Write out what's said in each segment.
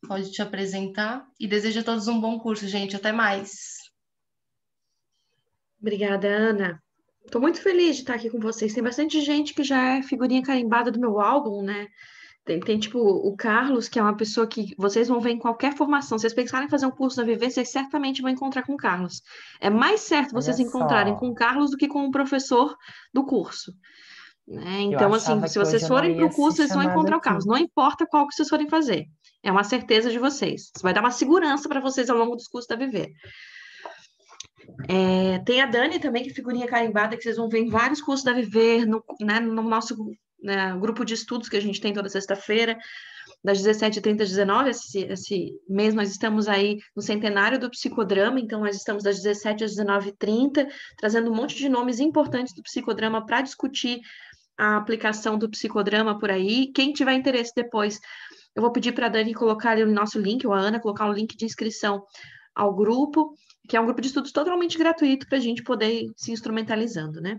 pode te apresentar. E desejo a todos um bom curso, gente. Até mais. Obrigada, Ana. Estou muito feliz de estar aqui com vocês. Tem bastante gente que já é figurinha carimbada do meu álbum, né? Tem tipo o Carlos, que é uma pessoa que vocês vão ver em qualquer formação. Se vocês pensarem em fazer um curso na Viver, vocês certamente vão encontrar com o Carlos. É mais certo Olha vocês encontrarem com o só, Carlos do que com o professor do curso, né? eu Então, assim, achava se que hoje vocês eu não forem para ia o curso, ser vocês vão chamada encontrar o Carlos. aqui. Não importa qual que vocês forem fazer. É uma certeza de vocês. Isso vai dar uma segurança para vocês ao longo dos cursos da Viver. Tem a Dani também, que é figurinha carimbada, que vocês vão ver em vários cursos da Viver, no nosso, né, grupo de estudos que a gente tem toda sexta-feira, das 17h30 às 19h. Esse mês nós estamos aí no centenário do psicodrama, então nós estamos das 17 às 19h30, trazendo um monte de nomes importantes do psicodrama para discutir a aplicação do psicodrama por aí. Quem tiver interesse depois, eu vou pedir para a Dani colocar ali o nosso link, ou a Ana colocar o link de inscrição ao grupo, que é um grupo de estudos totalmente gratuito para a gente poder ir se instrumentalizando, né?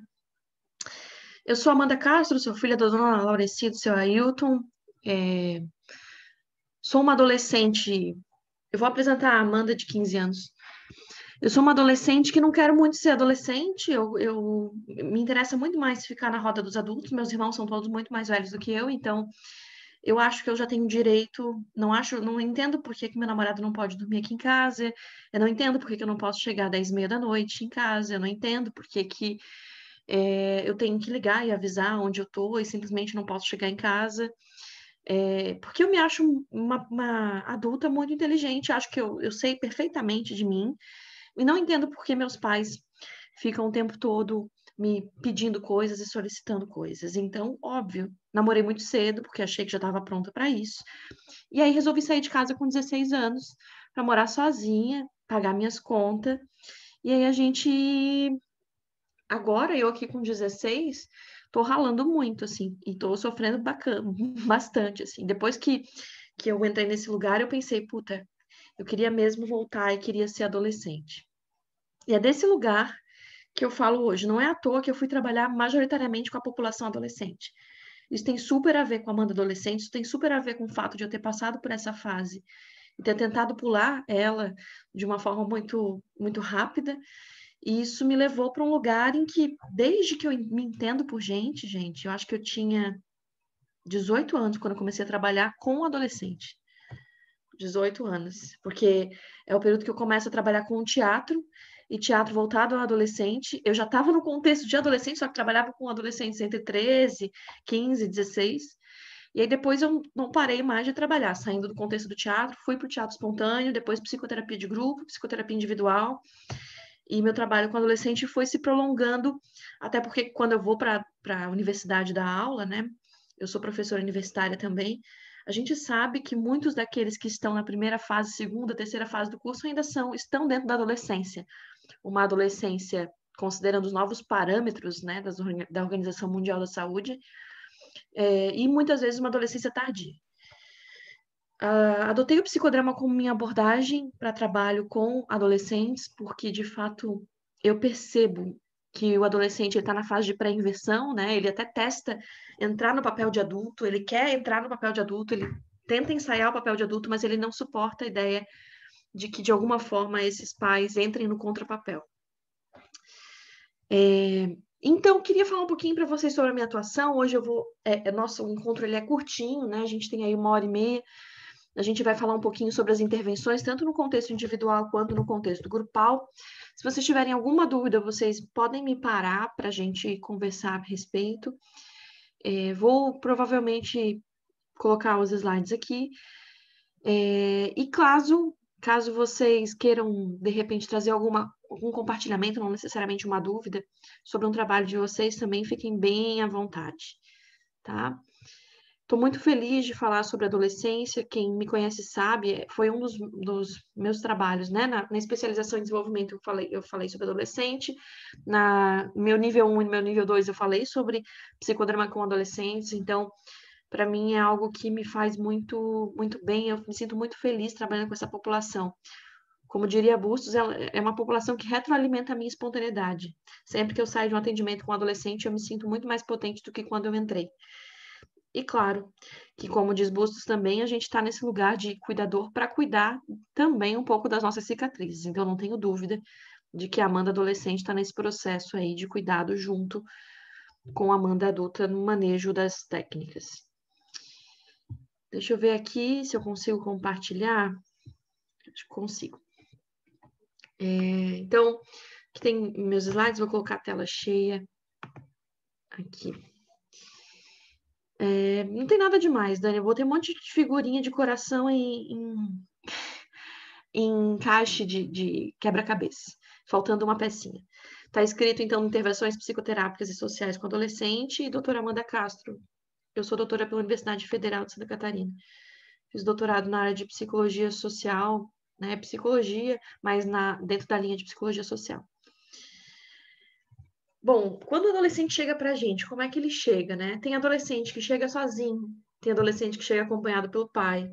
Eu sou Amanda Castro, sou filha da dona Laurecia e do seu Ailton. É, Sou uma adolescente. Eu vou apresentar a Amanda de 15 anos. Eu sou uma adolescente que não quero muito ser adolescente. Eu me interessa muito mais ficar na roda dos adultos. Meus irmãos são todos muito mais velhos do que eu, então eu acho que eu já tenho direito. Não entendo por que que meu namorado não pode dormir aqui em casa. Eu não entendo por que que eu não posso chegar às 10h30 da noite em casa. Eu não entendo por que que eu tenho que ligar e avisar onde eu tô e simplesmente não posso chegar em casa. Porque eu me acho uma adulta muito inteligente, acho que eu sei perfeitamente de mim, e não entendo por que meus pais ficam o tempo todo me pedindo coisas e solicitando coisas. Então, óbvio, namorei muito cedo, porque achei que já estava pronta para isso. E aí resolvi sair de casa com 16 anos para morar sozinha, pagar minhas contas. E aí agora eu aqui com 16, tô ralando muito, assim, e tô sofrendo bacana, bastante, assim. Depois que eu entrei nesse lugar, eu pensei, puta, eu queria mesmo voltar e queria ser adolescente. E é desse lugar que eu falo hoje. Não é à toa que eu fui trabalhar majoritariamente com a população adolescente. Isso tem super a ver com a Amanda adolescente, isso tem super a ver com o fato de eu ter passado por essa fase e ter tentado pular ela de uma forma muito, muito rápida. E isso me levou para um lugar em que, desde que eu me entendo por gente, eu acho que eu tinha 18 anos quando eu comecei a trabalhar com adolescente. 18 anos, porque é o período que eu começo a trabalhar com teatro, e teatro voltado ao adolescente. Eu já estava no contexto de adolescente, só que trabalhava com adolescentes entre 13, 15, 16. E aí depois eu não parei mais de trabalhar, saindo do contexto do teatro, fui para o teatro espontâneo, depois psicoterapia de grupo, psicoterapia individual. E meu trabalho com adolescente foi se prolongando, até porque quando eu vou para a universidade dar aula, né? Eu sou professora universitária também. A gente sabe que muitos daqueles que estão na primeira fase, segunda, terceira fase do curso ainda estão dentro da adolescência. Uma adolescência, considerando os novos parâmetros, né, da Organização Mundial da Saúde, e muitas vezes uma adolescência tardia. Adotei o psicodrama como minha abordagem para trabalho com adolescentes, porque de fato eu percebo que o adolescente está na fase de pré-inversão, né? Ele até testa entrar no papel de adulto, ele quer entrar no papel de adulto, ele tenta ensaiar o papel de adulto, mas ele não suporta a ideia de que de alguma forma esses pais entrem no contrapapel. Então, queria falar um pouquinho para vocês sobre a minha atuação. Hoje nosso encontro ele é curtinho, né? A gente tem aí 1h30. A gente vai falar um pouquinho sobre as intervenções, tanto no contexto individual quanto no contexto grupal. Se vocês tiverem alguma dúvida, vocês podem me parar para a gente conversar a respeito. Vou provavelmente colocar os slides aqui. E caso vocês queiram, de repente, trazer algum compartilhamento, não necessariamente uma dúvida, sobre um trabalho de vocês, também fiquem bem à vontade, tá? Estou muito feliz de falar sobre adolescência. Quem me conhece sabe, foi um dos meus trabalhos, né? Na especialização em desenvolvimento, eu falei sobre adolescente. Na meu nível 1 e meu nível 2, eu falei sobre psicodrama com adolescentes. Então, para mim, é algo que me faz muito, muito bem. Eu me sinto muito feliz trabalhando com essa população. Como diria Bustos, é uma população que retroalimenta a minha espontaneidade. Sempre que eu saio de um atendimento com um adolescente, eu me sinto muito mais potente do que quando eu entrei. E claro, que como diz Bustos também, a gente está nesse lugar de cuidador para cuidar também um pouco das nossas cicatrizes. Então, não tenho dúvida de que a Amanda adolescente está nesse processo aí de cuidado junto com a Amanda adulta no manejo das técnicas. Deixa eu ver aqui se eu consigo compartilhar. Acho que consigo. Então, aqui tem meus slides, vou colocar a tela cheia aqui. Não tem nada demais, Dani. Eu botei um monte de figurinha de coração em caixa de quebra-cabeça, faltando uma pecinha. Está escrito, então, intervenções psicoterápicas e sociais com adolescente e doutora Amanda Castro. Eu sou doutora pela Universidade Federal de Santa Catarina. Fiz doutorado na área de psicologia social, né? Psicologia, mas dentro da linha de psicologia social. Bom, quando o adolescente chega pra gente, como é que ele chega, né? Tem adolescente que chega sozinho, tem adolescente que chega acompanhado pelo pai.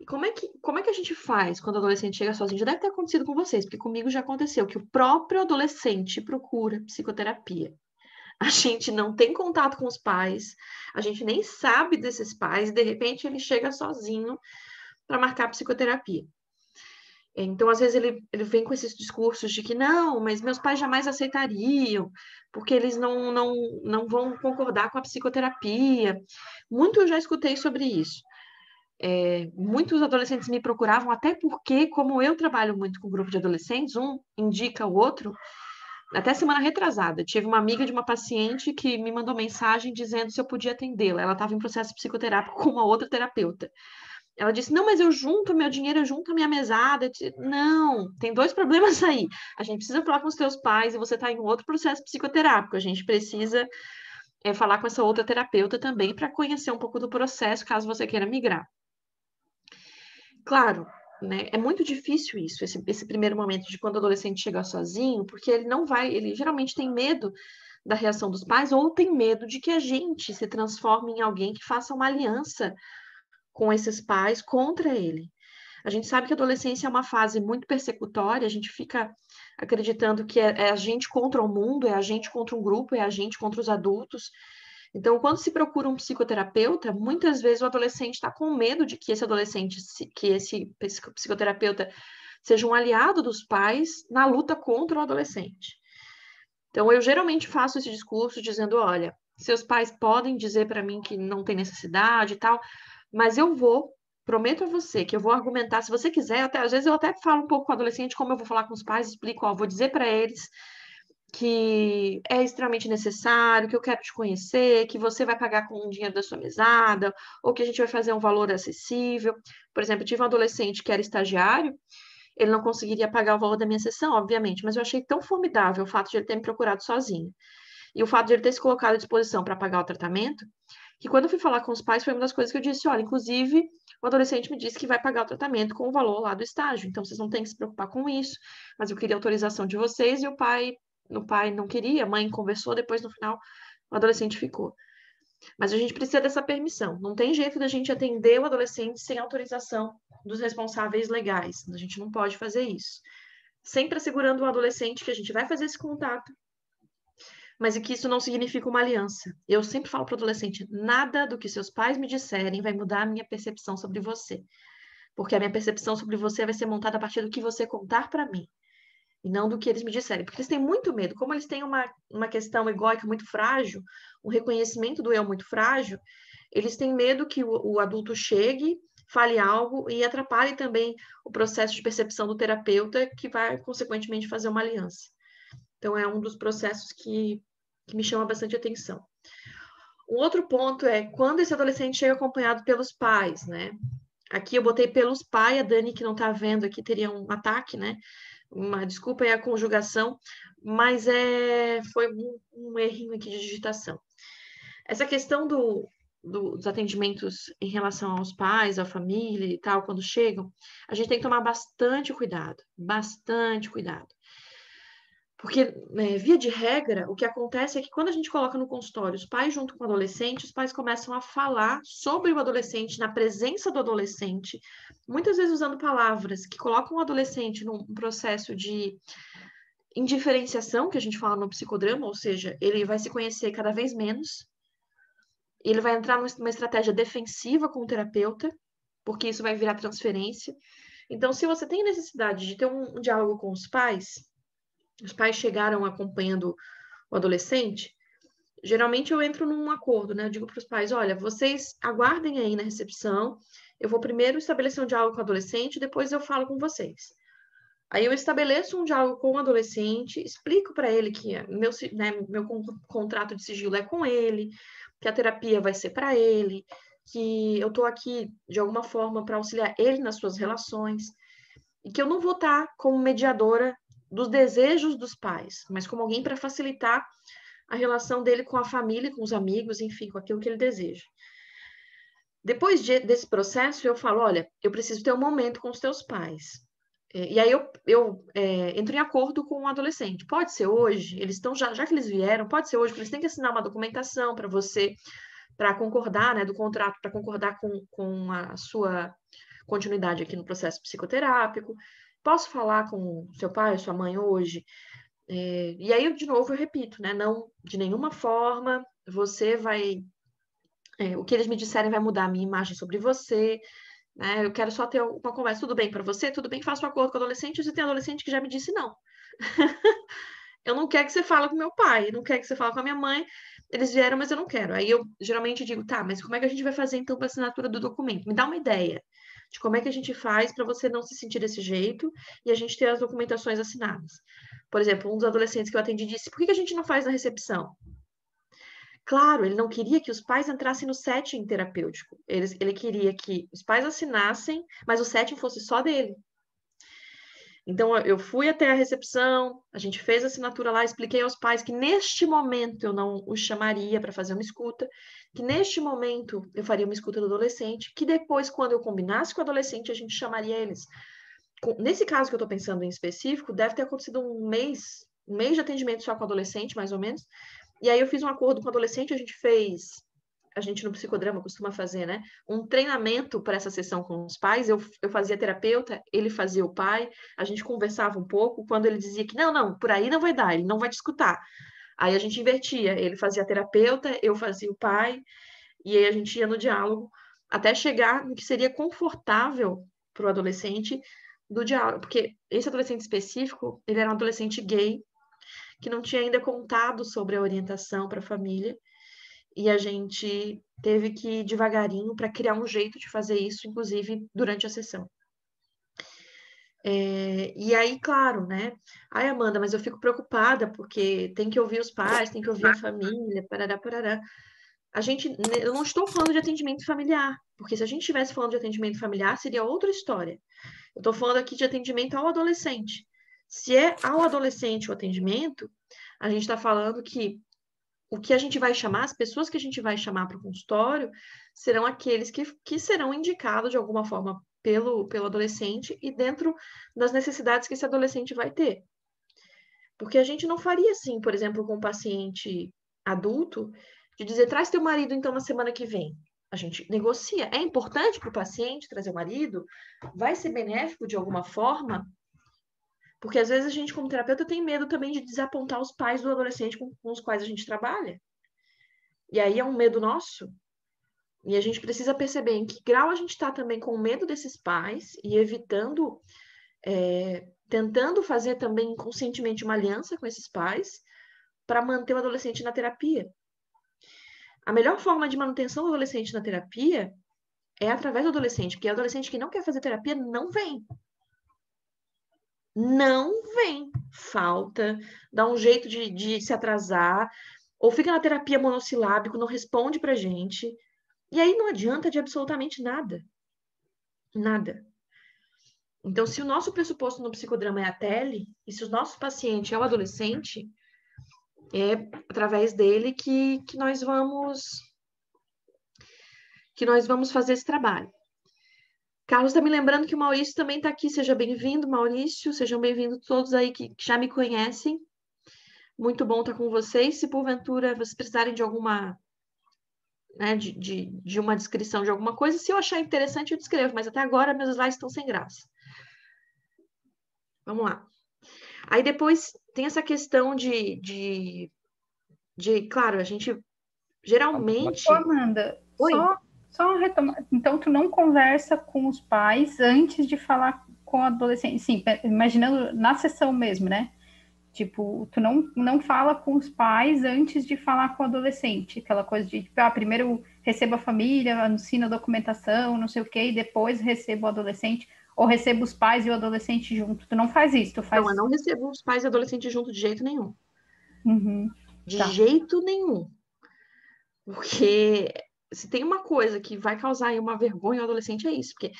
E como é que a gente faz quando o adolescente chega sozinho? Já deve ter acontecido com vocês, porque comigo já aconteceu que o próprio adolescente procura psicoterapia. A gente não tem contato com os pais, a gente nem sabe desses pais, e de repente ele chega sozinho para marcar psicoterapia. Então, às vezes, ele vem com esses discursos de que não, mas meus pais jamais aceitariam, porque eles não vão concordar com a psicoterapia. Muito eu já escutei sobre isso. Muitos adolescentes me procuravam, até porque, como eu trabalho muito com grupo de adolescentes, um indica o outro. Até semana retrasada, tive uma amiga de uma paciente que me mandou mensagem dizendo se eu podia atendê-la. Ela estava em processo psicoterápico com uma outra terapeuta. Ela disse, não, mas eu junto meu dinheiro, eu junto a minha mesada. Disse, não, tem dois problemas aí. A gente precisa falar com os teus pais e você está em outro processo psicoterápico. A gente precisa falar com essa outra terapeuta também para conhecer um pouco do processo, caso você queira migrar. Claro, né, é muito difícil isso, esse primeiro momento de quando o adolescente chega sozinho, porque ele geralmente tem medo da reação dos pais ou tem medo de que a gente se transforme em alguém que faça uma aliança com esses pais contra ele. A gente sabe que a adolescência é uma fase muito persecutória, a gente fica acreditando que é a gente contra o mundo, é a gente contra um grupo, é a gente contra os adultos. Então, quando se procura um psicoterapeuta, muitas vezes o adolescente está com medo de que esse psicoterapeuta seja um aliado dos pais na luta contra o adolescente. Então, eu geralmente faço esse discurso dizendo, olha, seus pais podem dizer para mim que não tem necessidade e tal, mas prometo a você que eu vou argumentar, se você quiser, às vezes eu até falo um pouco com o adolescente, como eu vou falar com os pais, explico, vou dizer para eles que é extremamente necessário, que eu quero te conhecer, que você vai pagar com o dinheiro da sua mesada, ou que a gente vai fazer um valor acessível. Por exemplo, eu tive um adolescente que era estagiário, ele não conseguiria pagar o valor da minha sessão, obviamente, mas eu achei tão formidável o fato de ele ter me procurado sozinho. E o fato de ele ter se colocado à disposição para pagar o tratamento, que quando eu fui falar com os pais, foi uma das coisas que eu disse, olha, inclusive, o adolescente me disse que vai pagar o tratamento com o valor lá do estágio, então vocês não têm que se preocupar com isso, mas eu queria autorização de vocês, e o pai não queria, a mãe conversou, depois no final o adolescente ficou. Mas a gente precisa dessa permissão. Não tem jeito da gente atender o adolescente sem autorização dos responsáveis legais. A gente não pode fazer isso. Sempre assegurando o adolescente que a gente vai fazer esse contato, mas que isso não significa uma aliança. Eu sempre falo para o adolescente, nada do que seus pais me disserem vai mudar a minha percepção sobre você. Porque a minha percepção sobre você vai ser montada a partir do que você contar para mim. E não do que eles me disserem. Porque eles têm muito medo. Como eles têm uma questão egóica muito frágil, um reconhecimento do eu muito frágil, eles têm medo que o adulto chegue, fale algo e atrapalhe também o processo de percepção do terapeuta, que vai, consequentemente, fazer uma aliança. Então, é um dos processos que me chama bastante atenção. Um outro ponto é quando esse adolescente chega acompanhado pelos pais, né? Aqui eu botei pelos pais, a Dani, que não está vendo aqui, teria um ataque, né? Desculpa aí a conjugação, mas foi um errinho aqui de digitação. Essa questão dos atendimentos em relação aos pais, à família e tal, quando chegam, a gente tem que tomar bastante cuidado, bastante cuidado. Porque, via de regra, o que acontece é que quando a gente coloca no consultório os pais junto com o adolescente, os pais começam a falar sobre o adolescente, na presença do adolescente, muitas vezes usando palavras que colocam o adolescente num processo de indiferenciação, que a gente fala no psicodrama, ou seja, ele vai se conhecer cada vez menos, ele vai entrar numa estratégia defensiva com o terapeuta, porque isso vai virar transferência. Então, se você tem necessidade de ter um diálogo com os pais chegaram acompanhando o adolescente, geralmente eu entro num acordo, né? Eu digo para os pais, olha, vocês aguardem aí na recepção, eu vou primeiro estabelecer um diálogo com o adolescente, depois eu falo com vocês. Aí eu estabeleço um diálogo com o adolescente, explico para ele que meu contrato de sigilo é com ele, que a terapia vai ser para ele, que eu estou aqui de alguma forma para auxiliar ele nas suas relações, e que eu não vou estar como mediadora dos desejos dos pais, mas como alguém para facilitar a relação dele com a família, com os amigos, enfim, com aquilo que ele deseja. Depois desse processo, eu falo, olha, eu preciso ter um momento com os teus pais. E aí eu entro em acordo com o adolescente. Pode ser hoje, eles estão já que eles vieram, pode ser hoje, porque eles têm que assinar uma documentação para você, para concordar, né, do contrato, para concordar com a sua continuidade aqui no processo psicoterápico. Posso falar com seu pai ou sua mãe hoje? E aí, de novo, eu repito, né? Não, de nenhuma forma, você vai... o que eles me disserem vai mudar a minha imagem sobre você, né? Eu quero só ter uma conversa. Tudo bem para você? Tudo bem, faço um acordo com o adolescente. Você tem adolescente que já me disse não. Eu não quero que você fale com meu pai, não quero que você fale com a minha mãe. Eles vieram, mas eu não quero. Aí eu geralmente digo, tá, mas como é que a gente vai fazer então para a assinatura do documento? Me dá uma ideia de como é que a gente faz para você não se sentir desse jeito e a gente ter as documentações assinadas. Por exemplo, um dos adolescentes que eu atendi disse, por que a gente não faz na recepção? Claro, ele não queria que os pais entrassem no setting terapêutico. Ele queria que os pais assinassem, mas o setting fosse só dele. Então, eu fui até a recepção, a gente fez a assinatura lá, expliquei aos pais que neste momento eu não os chamaria para fazer uma escuta, que neste momento eu faria uma escuta do adolescente, que depois, quando eu combinasse com o adolescente, a gente chamaria eles. Nesse caso que eu estou pensando em específico, deve ter acontecido um mês de atendimento só com o adolescente, mais ou menos. E aí eu fiz um acordo com o adolescente, a gente no psicodrama costuma fazer, né? Um treinamento para essa sessão com os pais. Eu fazia terapeuta, ele fazia o pai, a gente conversava um pouco. Quando ele dizia que não, por aí não vai dar, ele não vai te escutar. Aí a gente invertia, ele fazia terapeuta, eu fazia o pai, e aí a gente ia no diálogo até chegar no que seria confortável para o adolescente do diálogo, porque esse adolescente específico, ele era um adolescente gay que não tinha ainda contado sobre a orientação para a família, e a gente teve que ir devagarinho para criar um jeito de fazer isso, inclusive durante a sessão. E aí, claro, né? Ai, Amanda, mas eu fico preocupada porque tem que ouvir os pais, tem que ouvir a família, parará, parará. Eu não estou falando de atendimento familiar, porque se a gente estivesse falando de atendimento familiar, seria outra história. Eu estou falando aqui de atendimento ao adolescente. Se é ao adolescente o atendimento, a gente está falando que o que a gente vai chamar, as pessoas que a gente vai chamar para o consultório, serão aqueles que serão indicados de alguma forma pelo adolescente e dentro das necessidades que esse adolescente vai ter. Porque a gente não faria assim, por exemplo, com um paciente adulto, de dizer, traz teu marido então na semana que vem. A gente negocia. É importante para o paciente trazer o marido? Vai ser benéfico de alguma forma? Porque às vezes a gente, como terapeuta, tem medo também de desapontar os pais do adolescente com os quais a gente trabalha. E aí é um medo nosso. E a gente precisa perceber em que grau a gente está também com medo desses pais e evitando, tentando fazer também inconscientemente uma aliança com esses pais para manter o adolescente na terapia. A melhor forma de manutenção do adolescente na terapia é através do adolescente, porque o adolescente que não quer fazer terapia não vem. Não vem. Falta, dá um jeito de se atrasar, ou fica na terapia monossilábico, não responde pra gente. E aí não adianta de absolutamente nada. Nada. Então, se o nosso pressuposto no psicodrama é a tele, e se o nosso paciente é o adolescente, é através dele que nós vamos fazer esse trabalho. Carlos está me lembrando que o Maurício também está aqui. Seja bem-vindo, Maurício. Sejam bem-vindos todos aí que já me conhecem. Muito bom estar com vocês. Se porventura vocês precisarem de alguma, né, de uma descrição de alguma coisa, se eu achar interessante, eu descrevo, mas até agora meus slides estão sem graça. Vamos lá. Aí depois tem essa questão claro, a gente Geralmente... Ô, Amanda, Oi? só retomar. Então, tu não conversa com os pais antes de falar com o adolescente? Sim, imaginando na sessão mesmo, né? Tipo, tu não fala com os pais antes de falar com o adolescente. Aquela coisa de, tipo, primeiro recebo a família, ensino a documentação, não sei o quê, e depois recebo o adolescente. Ou recebo os pais e o adolescente junto. Tu não faz isso, tu faz... Não, eu não recebo os pais e adolescentes junto de jeito nenhum. Uhum, De tá. jeito nenhum. Porque se tem uma coisa que vai causar aí uma vergonha ao adolescente, é isso. Porque,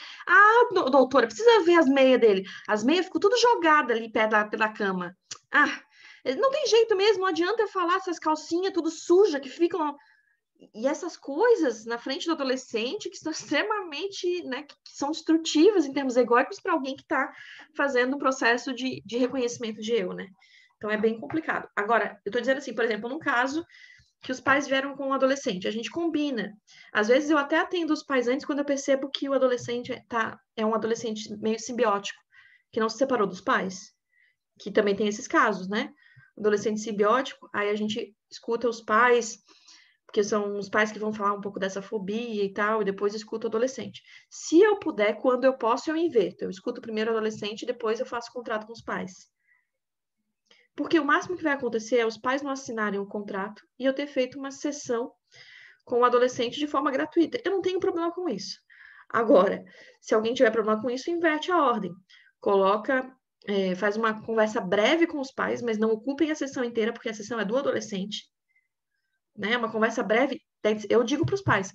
doutora, precisa ver as meias dele. As meias ficam tudo jogadas ali perto da cama. Não tem jeito mesmo, não adianta eu falar essas calcinhas tudo suja que ficam... E essas coisas na frente do adolescente que são extremamente, né, que são destrutivas em termos egóicos para alguém que está fazendo um processo de reconhecimento de eu, né? Então é bem complicado. Agora, eu estou dizendo assim, por exemplo, num caso que os pais vieram com um adolescente, a gente combina. Às vezes eu até atendo os pais antes quando eu percebo que o adolescente é um adolescente meio simbiótico, que não se separou dos pais, que também tem esses casos, né? Adolescente simbiótico, aí a gente escuta os pais, porque são os pais que vão falar um pouco dessa fobia e tal, e depois escuta o adolescente. Se eu puder, quando eu posso, eu inverto. Eu escuto primeiro o adolescente e depois eu faço contrato com os pais. Porque o máximo que vai acontecer é os pais não assinarem o contrato e eu ter feito uma sessão com o adolescente de forma gratuita. Eu não tenho problema com isso. Agora, se alguém tiver problema com isso, inverte a ordem. Faz uma conversa breve com os pais, mas não ocupem a sessão inteira, porque a sessão é do adolescente. Né? Uma conversa breve, eu digo para os pais,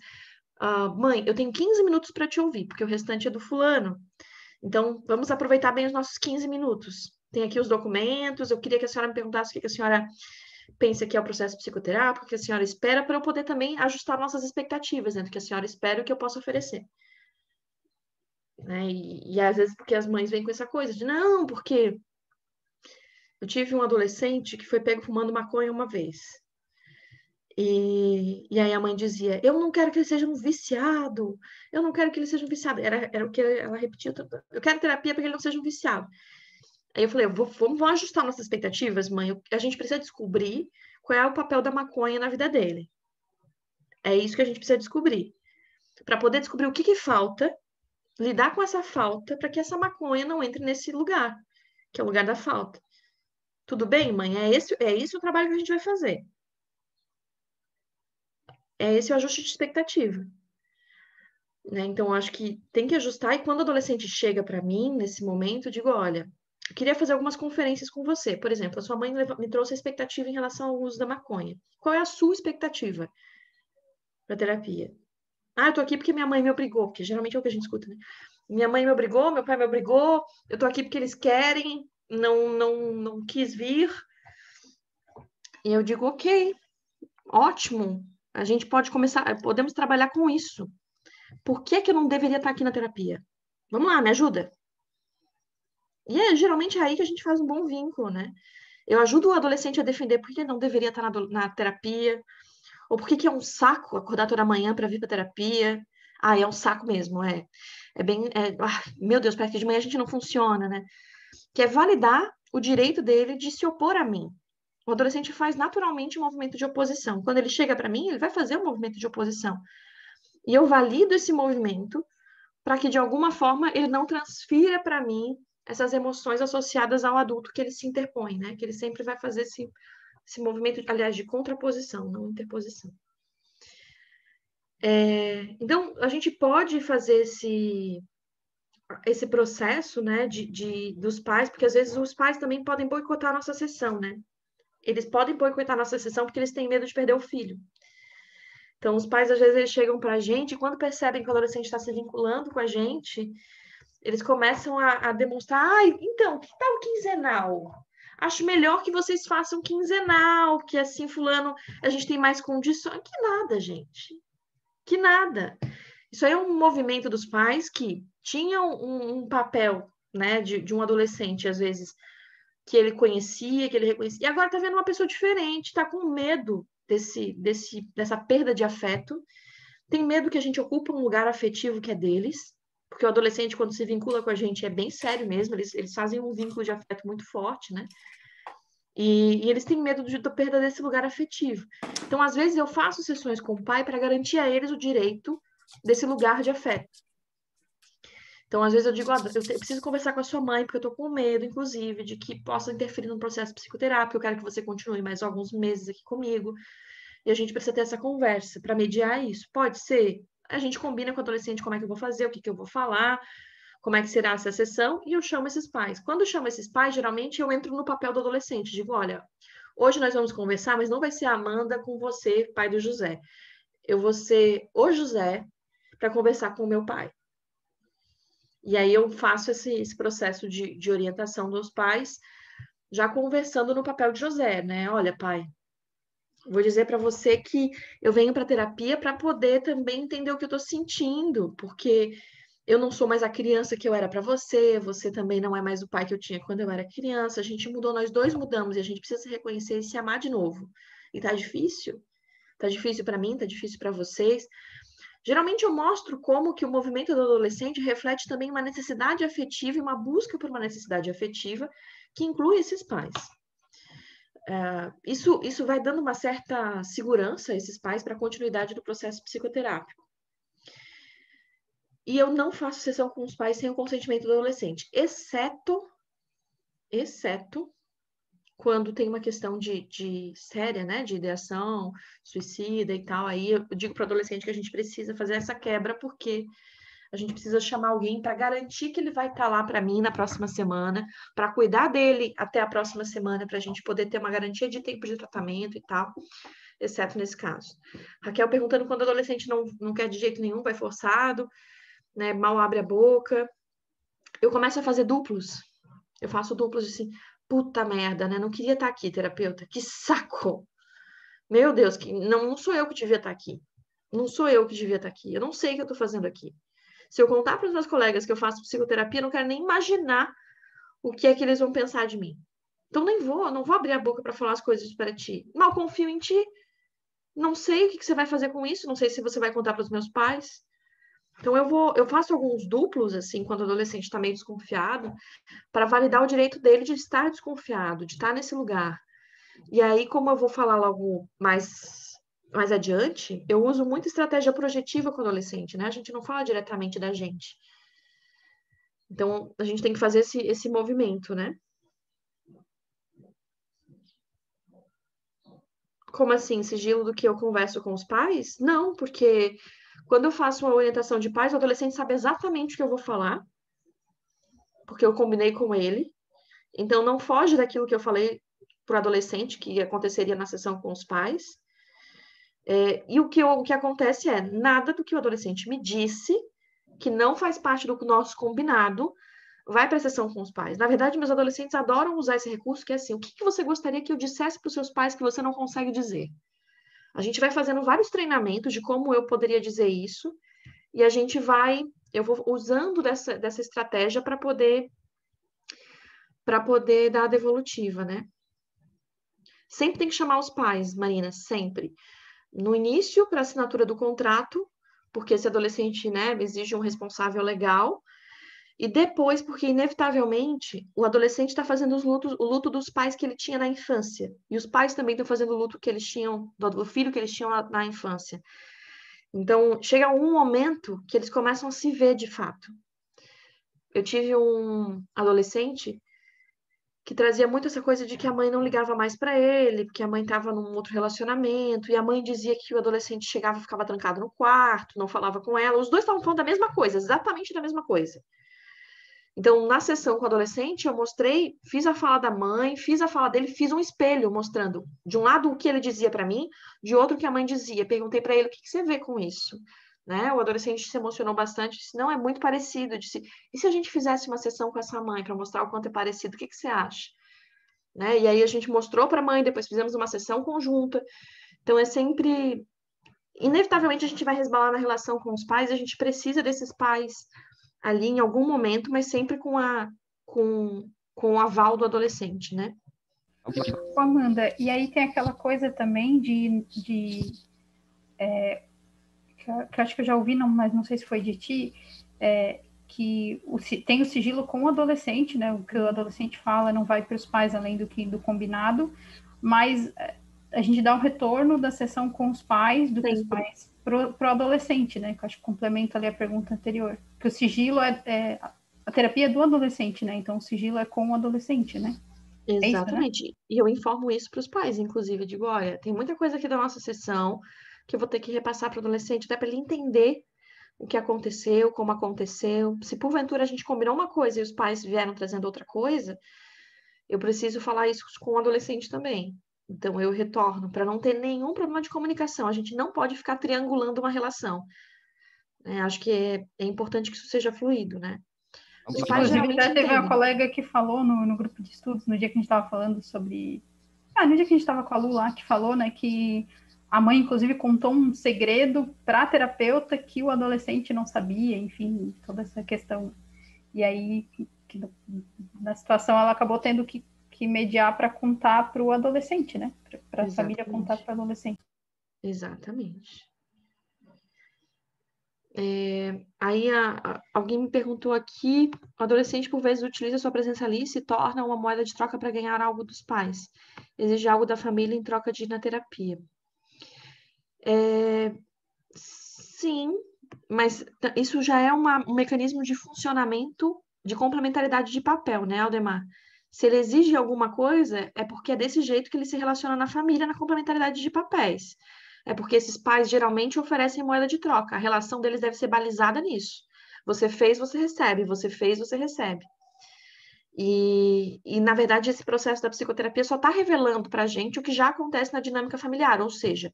mãe, eu tenho 15 minutos para te ouvir, porque o restante é do fulano. Então, vamos aproveitar bem os nossos 15 minutos. Tem aqui os documentos, eu queria que a senhora me perguntasse o que a senhora pensa que é o processo psicoterápico, o que a senhora espera, para eu poder também ajustar nossas expectativas, né, do que a senhora espera e o que eu posso oferecer. Né? E às vezes porque as mães vêm com essa coisa de, não, porque eu tive um adolescente que foi pego fumando maconha uma vez. E aí a mãe dizia, eu não quero que ele seja um viciado, eu não quero que ele seja um viciado. Era o que ela repetia, eu quero terapia para que ele não seja um viciado. Aí eu falei, vamos ajustar nossas expectativas, mãe. A gente precisa descobrir qual é o papel da maconha na vida dele. É isso que a gente precisa descobrir. Para poder descobrir o que falta, lidar com essa falta, para que essa maconha não entre nesse lugar, que é o lugar da falta. Tudo bem, mãe? É esse o trabalho que a gente vai fazer. É esse o ajuste de expectativa. Né? Então, acho que tem que ajustar. E quando o adolescente chega para mim, nesse momento, eu digo, olha, eu queria fazer algumas conferências com você. Por exemplo, a sua mãe me trouxe a expectativa em relação ao uso da maconha. Qual é a sua expectativa para terapia? Eu tô aqui porque minha mãe me obrigou, porque geralmente é o que a gente escuta, né? Minha mãe me obrigou, meu pai me obrigou, eu tô aqui porque eles querem, não quis vir. E eu digo, ok, ótimo, a gente podemos trabalhar com isso. Por que eu não deveria estar aqui na terapia? Vamos lá, me ajuda. E geralmente é aí que a gente faz um bom vínculo, né? Eu ajudo o adolescente a defender por que não deveria estar na terapia, ou por que é um saco acordar toda manhã para vir para terapia. É um saco mesmo, meu Deus, parece que de manhã a gente não funciona, né? Que é validar o direito dele de se opor a mim. O adolescente faz naturalmente um movimento de oposição. Quando ele chega para mim, ele vai fazer um movimento de oposição. E eu valido esse movimento para que, de alguma forma, ele não transfira para mim essas emoções associadas ao adulto que ele se interpõe, né? Que ele sempre vai fazer esse movimento, aliás, de contraposição, não interposição. Então, a gente pode fazer esse processo, né, dos pais, porque às vezes os pais também podem boicotar a nossa sessão, né? Eles podem boicotar a nossa sessão porque eles têm medo de perder o filho. Então, os pais, às vezes, eles chegam para a gente e quando percebem que o adolescente está se vinculando com a gente, eles começam a demonstrar, então, que tal quinzenal? Acho melhor que vocês façam quinzenal, que assim, fulano, a gente tem mais condições. Que nada, gente. Que nada. Isso aí é um movimento dos pais que tinham um papel, né, de um adolescente, às vezes, que ele conhecia, que ele reconhecia, e agora tá vendo uma pessoa diferente, tá com medo dessa perda de afeto, tem medo que a gente ocupe um lugar afetivo que é deles, porque o adolescente, quando se vincula com a gente, é bem sério mesmo, eles fazem um vínculo de afeto muito forte, né? E eles têm medo da perda desse lugar afetivo. Então, às vezes, eu faço sessões com o pai para garantir a eles o direito desse lugar de afeto. Então, às vezes, eu digo, eu preciso conversar com a sua mãe, porque eu tô com medo, inclusive, de que possa interferir no processo psicoterápico. Eu quero que você continue mais alguns meses aqui comigo. E a gente precisa ter essa conversa para mediar isso. Pode ser? A gente combina com o adolescente como é que eu vou fazer, o que eu vou falar, como é que será essa sessão, e eu chamo esses pais. Quando eu chamo esses pais, geralmente eu entro no papel do adolescente. Digo, olha, hoje nós vamos conversar, mas não vai ser a Amanda com você, pai do José. Eu vou ser o José para conversar com o meu pai. E aí eu faço esse processo de orientação dos pais, já conversando no papel de José, né? Olha, pai, vou dizer para você que eu venho para terapia para poder também entender o que eu estou sentindo, porque eu não sou mais a criança que eu era para você, você também não é mais o pai que eu tinha quando eu era criança. A gente mudou, nós dois mudamos e a gente precisa se reconhecer e se amar de novo. E tá difícil? Tá difícil para mim, tá difícil para vocês. Geralmente eu mostro como que o movimento do adolescente reflete também uma necessidade afetiva e uma busca por uma necessidade afetiva que inclui esses pais. Isso vai dando uma certa segurança a esses pais para a continuidade do processo psicoterápico. E eu não faço sessão com os pais sem o consentimento do adolescente, exceto quando tem uma questão de séria, né, de ideação, suicida e tal. Aí eu digo para o adolescente que a gente precisa fazer essa quebra, porque a gente precisa chamar alguém para garantir que ele vai estar lá para mim na próxima semana, para cuidar dele até a próxima semana, para a gente poder ter uma garantia de tempo de tratamento e tal, exceto nesse caso. Raquel perguntando quando o adolescente não quer de jeito nenhum, vai forçado, né, mal abre a boca. Eu começo a fazer duplos. Eu faço duplos assim, puta merda, né? Não queria estar aqui, terapeuta. Que saco! Meu Deus, que não sou eu que devia estar aqui. Não sou eu que devia estar aqui. Eu não sei o que eu estou fazendo aqui. Se eu contar para os meus colegas que eu faço psicoterapia, eu não quero nem imaginar o que é que eles vão pensar de mim. Então não vou abrir a boca para falar as coisas para ti. Mal confio em ti. Não sei o que você vai fazer com isso, não sei se você vai contar para os meus pais. Então eu faço alguns duplos assim, quando o adolescente está meio desconfiado, para validar o direito dele de estar desconfiado, de estar nesse lugar. E aí, como eu vou falar logo mais adiante, eu uso muita estratégia projetiva com o adolescente, né? A gente não fala diretamente da gente. Então, a gente tem que fazer esse movimento, né? Como assim, sigilo do que eu converso com os pais? Não, porque quando eu faço uma orientação de pais, o adolescente sabe exatamente o que eu vou falar, porque eu combinei com ele. Então, não foge daquilo que eu falei para o adolescente, que aconteceria na sessão com os pais. E o que acontece é, nada do que o adolescente me disse, que não faz parte do nosso combinado, vai para a sessão com os pais. Na verdade, meus adolescentes adoram usar esse recurso, que é assim, o que você gostaria que eu dissesse para os seus pais que você não consegue dizer? A gente vai fazendo vários treinamentos de como eu poderia dizer isso, e eu vou usando dessa estratégia para poder dar a devolutiva, né? Sempre tem que chamar os pais, Marina, sempre. No início, para assinatura do contrato, porque esse adolescente, né, exige um responsável legal, e depois, porque inevitavelmente o adolescente está fazendo o luto dos pais que ele tinha na infância, e os pais também estão fazendo o luto que eles tinham, do filho que eles tinham na infância. Então, chega um momento que eles começam a se ver de fato. Eu tive um adolescente que trazia muito essa coisa de que a mãe não ligava mais para ele, porque a mãe estava num outro relacionamento, e a mãe dizia que o adolescente chegava e ficava trancado no quarto, não falava com ela. Os dois estavam falando da mesma coisa, exatamente da mesma coisa. Então, na sessão com o adolescente, eu mostrei, fiz a fala da mãe, fiz a fala dele, fiz um espelho mostrando, de um lado, o que ele dizia para mim, de outro, o que a mãe dizia. Perguntei para ele, o que você vê com isso? Né? O adolescente se emocionou bastante, disse, não, é muito parecido. Disse, e se a gente fizesse uma sessão com essa mãe para mostrar o quanto é parecido, o que você acha? Né? E aí a gente mostrou para a mãe, depois fizemos uma sessão conjunta. Então é sempre, inevitavelmente a gente vai resbalar na relação com os pais, a gente precisa desses pais ali em algum momento, mas sempre com o aval do adolescente, né? Amanda, e aí tem aquela coisa também que eu acho que eu já ouvi, mas não sei se foi de ti, que tem o sigilo com o adolescente, né? O que o adolescente fala não vai para os pais além do combinado, mas a gente dá um retorno da sessão com os pais, do que os pais pro adolescente, né? Que eu acho que complementa ali a pergunta anterior. Que o sigilo a terapia é do adolescente, né? Então o sigilo é com o adolescente, né? Exatamente. É isso, né? E eu informo isso para os pais, inclusive. Eu digo, olha, tem muita coisa aqui da nossa sessão que eu vou ter que repassar para o adolescente, até para ele entender o que aconteceu, como aconteceu. Se porventura a gente combinou uma coisa e os pais vieram trazendo outra coisa, eu preciso falar isso com o adolescente também. Então eu retorno para não ter nenhum problema de comunicação. A gente não pode ficar triangulando uma relação. Acho que é importante que isso seja fluido, né? Os pais Inclusive, geralmente até teve uma entendem. colega que falou no grupo de estudos, no dia que a gente estava falando sobre. No dia que a gente estava com a Lu lá, que falou, né, que a mãe, inclusive, contou um segredo para a terapeuta que o adolescente não sabia, enfim, toda essa questão. E aí, na situação, ela acabou tendo que mediar para contar para o adolescente, né? Para a família contar para o adolescente. Exatamente. Aí alguém me perguntou aqui, o adolescente por vezes utiliza sua presença ali e se torna uma moeda de troca para ganhar algo dos pais. Exige algo da família em troca de ir na terapia. Sim, mas isso já é um mecanismo de funcionamento de complementaridade de papel, né, Aldemar? Se ele exige alguma coisa, é porque é desse jeito que ele se relaciona na família, na complementaridade de papéis. É porque esses pais geralmente oferecem moeda de troca. A relação deles deve ser balizada nisso. Você fez, você recebe. Você fez, você recebe. E na verdade, esse processo da psicoterapia só está revelando para a gente o que já acontece na dinâmica familiar, ou seja,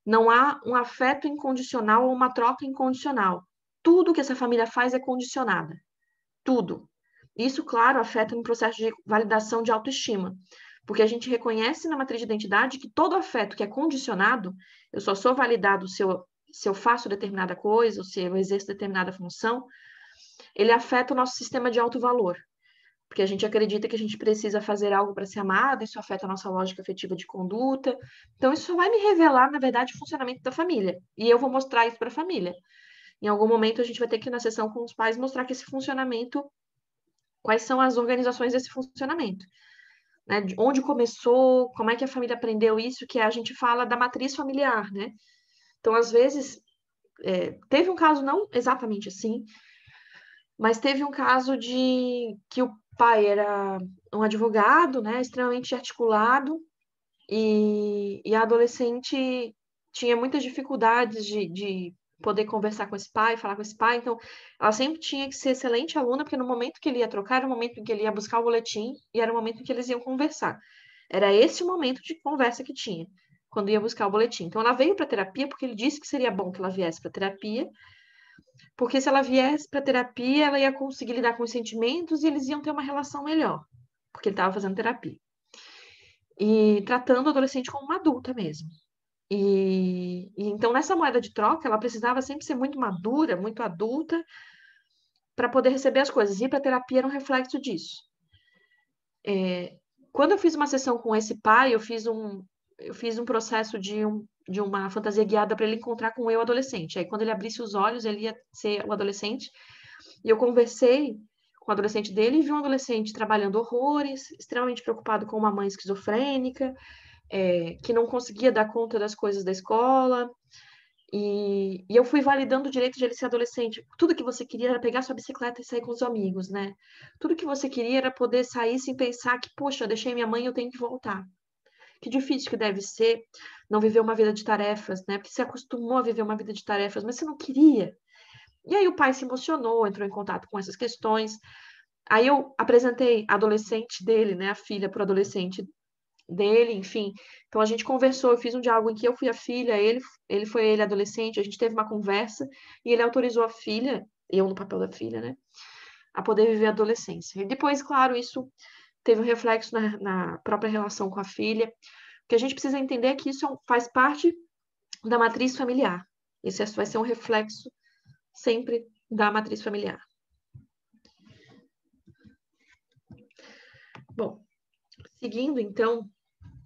não há um afeto incondicional ou uma troca incondicional. Tudo que essa família faz é condicionada. Tudo. Isso, claro, afeta no processo de validação de autoestima. Porque a gente reconhece na matriz de identidade que todo afeto que é condicionado, eu só sou validado se eu faço determinada coisa, ou se eu exerço determinada função, ele afeta o nosso sistema de autovalor. Porque a gente acredita que a gente precisa fazer algo para ser amado, isso afeta a nossa lógica afetiva de conduta. Então, isso só vai me revelar, na verdade, o funcionamento da família. E eu vou mostrar isso para a família. Em algum momento, a gente vai ter que ir na sessão com os pais mostrar que esse funcionamento, quais são as organizações desse funcionamento. Né? De onde começou, como é que a família aprendeu isso, que a gente fala da matriz familiar, né? Então, às vezes, teve um caso não exatamente assim, mas teve um caso de que o pai era um advogado, né, extremamente articulado, e a adolescente tinha muitas dificuldades de poder conversar com esse pai, falar com esse pai, então ela sempre tinha que ser excelente aluna, porque no momento que ele ia trocar, era o momento em que ele ia buscar o boletim, e era o momento em que eles iam conversar. Era esse o momento de conversa que tinha, quando ia buscar o boletim. Então ela veio para terapia porque ele disse que seria bom que ela viesse para terapia, porque se ela viesse para terapia, ela ia conseguir lidar com os sentimentos e eles iam ter uma relação melhor, porque ele estava fazendo terapia. E tratando o adolescente como uma adulta mesmo. E então, nessa moeda de troca, ela precisava sempre ser muito madura, muito adulta, para poder receber as coisas. Ir para terapia era um reflexo disso. Quando eu fiz uma sessão com esse pai, eu fiz um processo de uma fantasia guiada para ele encontrar com eu adolescente. Aí, quando ele abrisse os olhos, ele ia ser o adolescente. E eu conversei com o adolescente dele e vi um adolescente trabalhando horrores, extremamente preocupado com uma mãe esquizofrênica, que não conseguia dar conta das coisas da escola. E eu fui validando o direito de ele ser adolescente. Tudo que você queria era pegar sua bicicleta e sair com os amigos, né? Tudo que você queria era poder sair sem pensar que, poxa, eu deixei minha mãe, eu tenho que voltar. Que difícil que deve ser não viver uma vida de tarefas, né? Porque você acostumou a viver uma vida de tarefas, mas você não queria. E aí o pai se emocionou, entrou em contato com essas questões. Aí eu apresentei a adolescente dele, né, a filha para o adolescente dele, enfim. Então a gente conversou, eu fiz um diálogo em que eu fui a filha, ele foi ele adolescente, a gente teve uma conversa e ele autorizou a filha, eu no papel da filha, né, a poder viver a adolescência. E depois, claro, isso teve um reflexo na própria relação com a filha. O que a gente precisa entender é que isso faz parte da matriz familiar. Esse vai ser um reflexo sempre da matriz familiar. Bom, seguindo, então,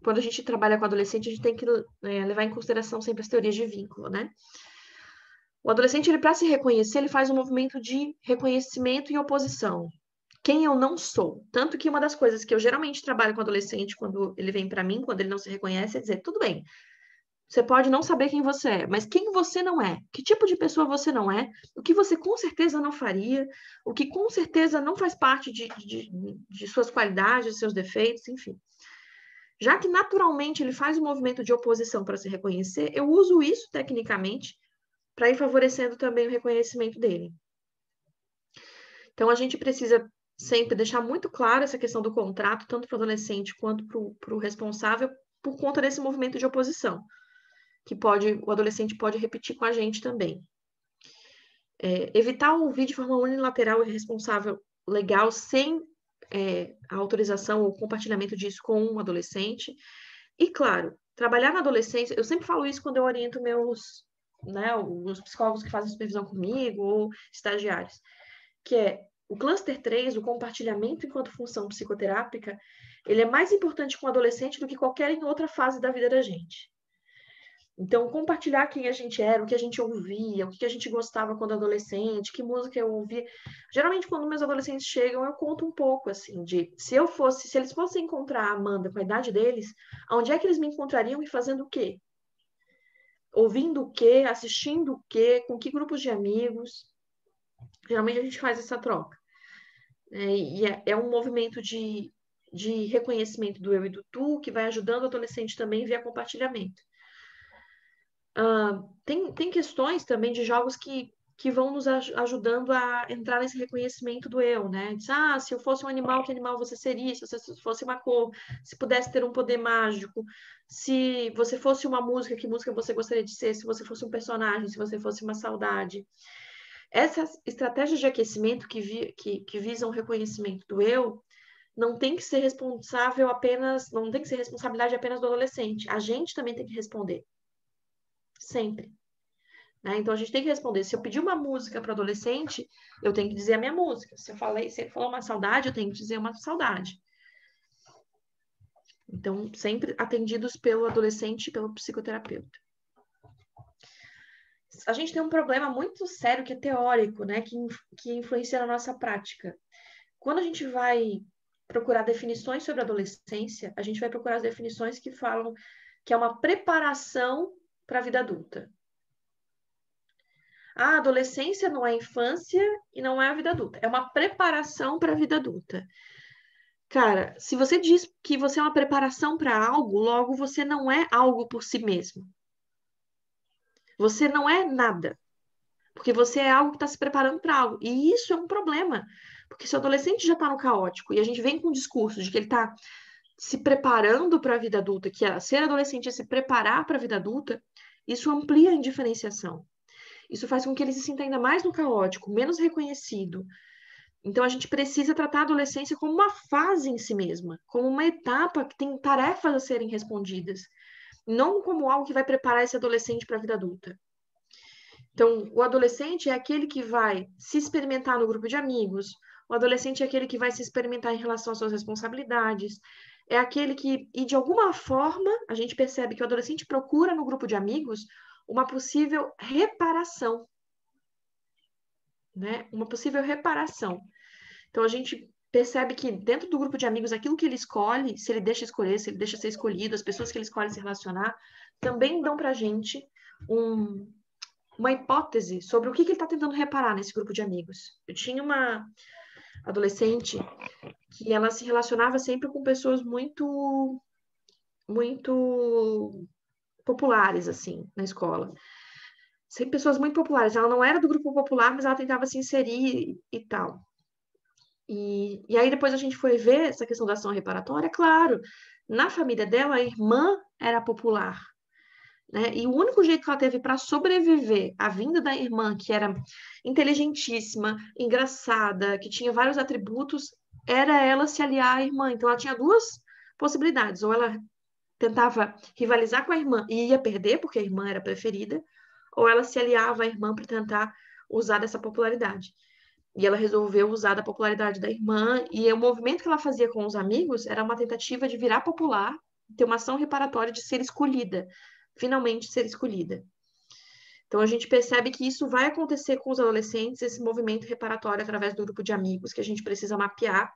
quando a gente trabalha com adolescente, a gente tem que levar em consideração sempre as teorias de vínculo, né? O adolescente, ele para se reconhecer, ele faz um movimento de reconhecimento e oposição. Quem eu não sou. Tanto que uma das coisas que eu geralmente trabalho com adolescente quando ele vem para mim, quando ele não se reconhece, é dizer, tudo bem, você pode não saber quem você é, mas quem você não é? Que tipo de pessoa você não é? O que você com certeza não faria? O que com certeza não faz parte de suas qualidades, de seus defeitos, enfim. Já que naturalmente ele faz um movimento de oposição para se reconhecer, eu uso isso tecnicamente para ir favorecendo também o reconhecimento dele. Então, a gente precisa sempre deixar muito claro essa questão do contrato, tanto para o adolescente quanto para o responsável, por conta desse movimento de oposição, que o adolescente pode repetir com a gente também. Evitar ouvir de forma unilateral o responsável legal sem a autorização ou compartilhamento disso com um adolescente. E, claro, trabalhar na adolescência, eu sempre falo isso quando eu oriento os psicólogos que fazem supervisão comigo ou estagiários, que é o cluster 3, o compartilhamento enquanto função psicoterápica, ele é mais importante com o adolescente do que qualquer outra fase da vida da gente. Então, compartilhar quem a gente era, o que a gente ouvia, o que a gente gostava quando adolescente, que música eu ouvia. Geralmente, quando meus adolescentes chegam, eu conto um pouco, assim, de se eles fossem encontrar a Amanda com a idade deles, onde é que eles me encontrariam e fazendo o quê? Ouvindo o quê? Assistindo o quê? Com que grupos de amigos? Geralmente a gente faz essa troca. E é um movimento de reconhecimento do eu e do tu, que vai ajudando o adolescente também via compartilhamento. Tem questões também de jogos que vão nos ajudando a entrar nesse reconhecimento do eu, né? Se eu fosse um animal, que animal você seria? Se você fosse uma cor, se pudesse ter um poder mágico, se você fosse uma música, que música você gostaria de ser? Se você fosse um personagem, se você fosse uma saudade. Essas estratégias de aquecimento que visam o reconhecimento do eu não tem que ser não tem que ser responsabilidade apenas do adolescente. A gente também tem que responder. Sempre. Né? Então a gente tem que responder. Se eu pedir uma música para o adolescente, eu tenho que dizer a minha música. Se ele falou uma saudade, eu tenho que dizer uma saudade. Então, sempre atendidos pelo adolescente e pelo psicoterapeuta. A gente tem um problema muito sério que é teórico, né? Que influencia na nossa prática. Quando a gente vai procurar definições sobre a adolescência, a gente vai procurar as definições que falam que é uma preparação para a vida adulta. A adolescência não é a infância e não é a vida adulta. É uma preparação para a vida adulta. Cara, se você diz que você é uma preparação para algo, logo você não é algo por si mesmo. Você não é nada. Porque você é algo que está se preparando para algo. E isso é um problema. Porque se o adolescente já está no caótico e a gente vem com um discurso de que ele está se preparando para a vida adulta, que ser adolescente é se preparar para a vida adulta, isso amplia a indiferenciação. Isso faz com que ele se sinta ainda mais no caótico, menos reconhecido. Então, a gente precisa tratar a adolescência como uma fase em si mesma, como uma etapa que tem tarefas a serem respondidas, não como algo que vai preparar esse adolescente para a vida adulta. Então, o adolescente é aquele que vai se experimentar no grupo de amigos, o adolescente é aquele que vai se experimentar em relação às suas responsabilidades, é aquele que, e de alguma forma, a gente percebe que o adolescente procura no grupo de amigos uma possível reparação, né? Uma possível reparação. Então, a gente percebe que dentro do grupo de amigos, aquilo que ele escolhe, se ele deixa escolher, se ele deixa ser escolhido, as pessoas que ele escolhe se relacionar, também dão para a gente uma hipótese sobre o que ele está tentando reparar nesse grupo de amigos. Eu tinha uma adolescente que ela se relacionava sempre com pessoas muito populares, assim, na escola. Sempre pessoas muito populares. Ela não era do grupo popular, mas ela tentava se inserir e tal. E aí depois a gente foi ver essa questão da ação reparatória. Claro, na família dela, a irmã era popular. Né? E o único jeito que ela teve para sobreviver à vinda da irmã, que era inteligentíssima, engraçada, que tinha vários atributos, era ela se aliar à irmã. Então ela tinha duas possibilidades. Ou ela tentava rivalizar com a irmã e ia perder, porque a irmã era preferida, ou ela se aliava à irmã para tentar usar dessa popularidade. E ela resolveu usar da popularidade da irmã, e o movimento que ela fazia com os amigos era uma tentativa de virar popular, ter uma ação reparatória de ser escolhida, finalmente ser escolhida. Então, a gente percebe que isso vai acontecer com os adolescentes, esse movimento reparatório através do grupo de amigos, que a gente precisa mapear.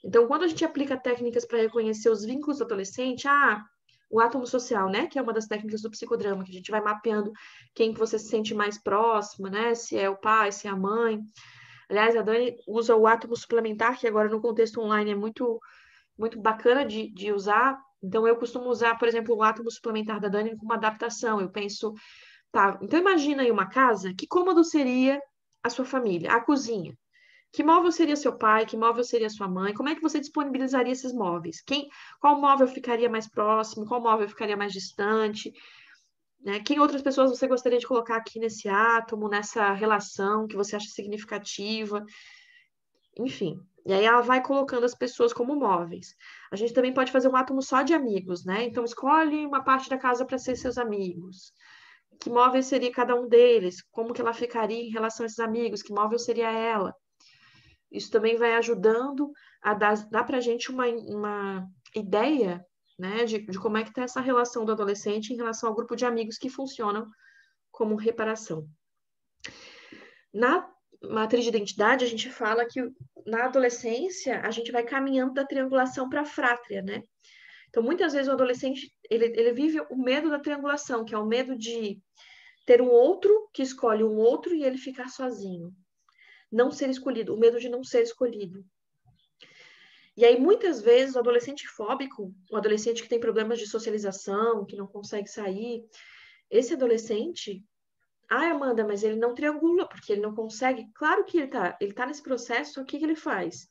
Então, quando a gente aplica técnicas para reconhecer os vínculos do adolescente, o átomo social, né, que é uma das técnicas do psicodrama, que a gente vai mapeando quem que você se sente mais próximo, né, se é o pai, se é a mãe. Aliás, a Dani usa o átomo suplementar, que agora no contexto online é muito, muito bacana de usar. Então, eu costumo usar, por exemplo, o átomo suplementar da Dani como uma adaptação. Eu penso, tá, então imagina aí uma casa, que cômodo seria a sua família? A cozinha. Que móvel seria seu pai? Que móvel seria sua mãe? Como é que você disponibilizaria esses móveis? Qual móvel ficaria mais próximo? Qual móvel ficaria mais distante? Né? Quem outras pessoas você gostaria de colocar aqui nesse átomo, nessa relação que você acha significativa? Enfim. E aí ela vai colocando as pessoas como móveis. A gente também pode fazer um átomo só de amigos, né? Então escolhe uma parte da casa para ser seus amigos. Que móvel seria cada um deles? Como que ela ficaria em relação a esses amigos? Que móvel seria ela? Isso também vai ajudando a dar para a gente uma ideia, né, de como é que está essa relação do adolescente em relação ao grupo de amigos que funcionam como reparação. Na matriz de identidade, a gente fala que na adolescência a gente vai caminhando da triangulação para a frátria, né? Então, muitas vezes o adolescente, ele vive o medo da triangulação, que é o medo de ter um outro que escolhe um outro e ele ficar sozinho. Não ser escolhido, o medo de não ser escolhido. E aí, muitas vezes, o adolescente fóbico, o adolescente que tem problemas de socialização, que não consegue sair, esse adolescente, Amanda, mas ele não triangula, porque ele não consegue. Claro que ele tá nesse processo, o que ele faz?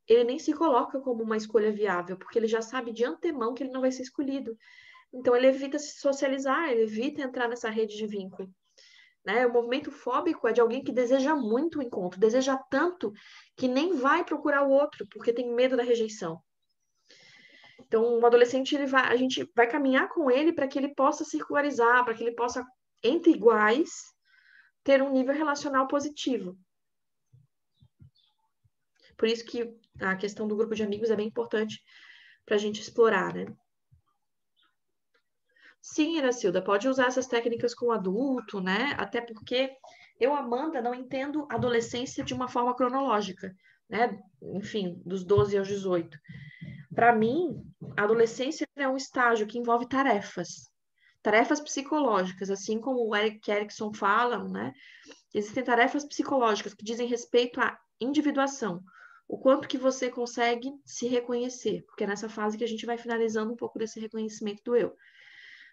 Ele nem se coloca como uma escolha viável, porque ele já sabe de antemão que ele não vai ser escolhido. Então, ele evita se socializar, ele evita entrar nessa rede de vínculo. Né? O movimento fóbico é de alguém que deseja muito o encontro, deseja tanto que nem vai procurar o outro, porque tem medo da rejeição. Então, o adolescente, a gente vai caminhar com ele para que ele possa circularizar, para que ele possa, entre iguais, ter um nível relacional positivo. Por isso que a questão do grupo de amigos é bem importante para a gente explorar, né? Sim, Iracilda, pode usar essas técnicas com o adulto, né? Até porque eu, Amanda, não entendo adolescência de uma forma cronológica, né? Enfim, dos 12 aos 18. Para mim, a adolescência é um estágio que envolve tarefas psicológicas, assim como o Eric Erikson fala, né? Existem tarefas psicológicas que dizem respeito à individuação, o quanto que você consegue se reconhecer, porque é nessa fase que a gente vai finalizando um pouco desse reconhecimento do eu.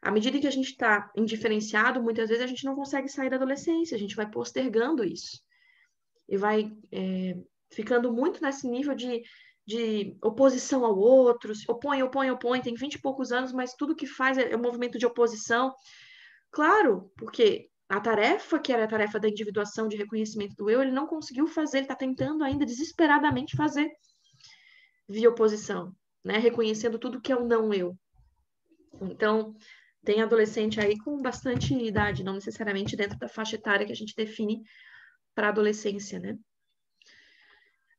À medida que a gente está indiferenciado, muitas vezes a gente não consegue sair da adolescência, a gente vai postergando isso. E vai ficando muito nesse nível de oposição ao outro, opõe, tem 20 e poucos anos, mas tudo que faz é um movimento de oposição. Claro, porque a tarefa, que era a tarefa da individuação, de reconhecimento do eu, ele não conseguiu fazer, ele está tentando ainda desesperadamente fazer via oposição, né? Reconhecendo tudo que é o não eu. Então, tem adolescente aí com bastante idade, não necessariamente dentro da faixa etária que a gente define para adolescência, né?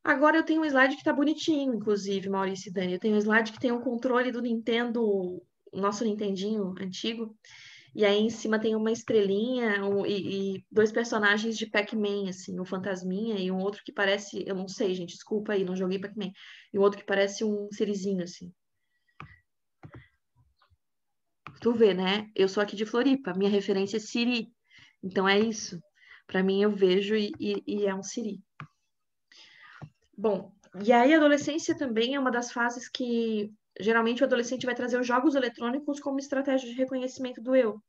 Agora eu tenho um slide que tá bonitinho, inclusive, Maurício e Dani. Eu tenho um slide que tem um controle do Nintendo, o nosso Nintendinho antigo, e aí em cima tem uma estrelinha e dois personagens de Pac-Man, assim, um fantasminha e um outro que parece, eu não sei, gente, desculpa aí, não joguei Pac-Man, e um outro que parece um serizinho, assim. Tu vê, né? Eu sou aqui de Floripa, minha referência é Siri. Então é isso. Para mim eu vejo e é um Siri. Bom, e aí a adolescência também é uma das fases que geralmente o adolescente vai trazer os jogos eletrônicos como estratégia de reconhecimento do eu.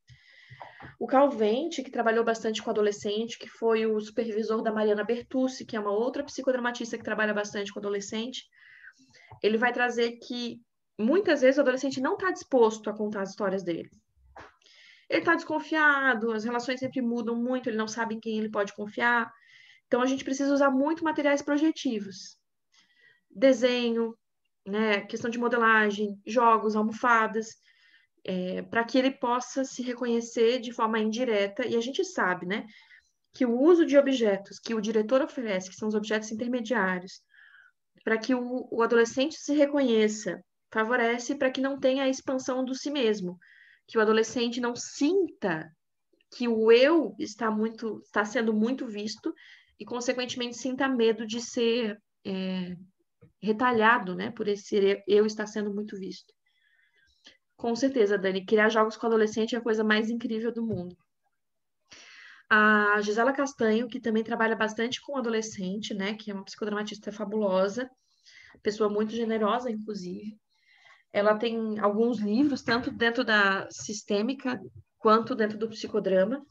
O Calvente, que trabalhou bastante com adolescente, que foi o supervisor da Mariana Bertucci, que é uma outra psicodramatista que trabalha bastante com adolescente, ele vai trazer que muitas vezes o adolescente não está disposto a contar as histórias dele. Ele está desconfiado, as relações sempre mudam muito, ele não sabe em quem ele pode confiar. Então, a gente precisa usar muito materiais projetivos. Desenho, né, questão de modelagem, jogos, almofadas, para que ele possa se reconhecer de forma indireta. E a gente sabe, né, que o uso de objetos que o diretor oferece, que são os objetos intermediários, para que o adolescente se reconheça, favorece para que não tenha a expansão do si mesmo, que o adolescente não sinta que o eu está sendo muito visto e, consequentemente, sinta medo de ser retalhado, né, por esse eu estar sendo muito visto. Com certeza, Dani, criar jogos com adolescente é a coisa mais incrível do mundo. A Gisela Castanho, que também trabalha bastante com adolescente, né, que é uma psicodramatista fabulosa, pessoa muito generosa, inclusive. Ela tem alguns livros, tanto dentro da sistêmica quanto dentro do psicodrama,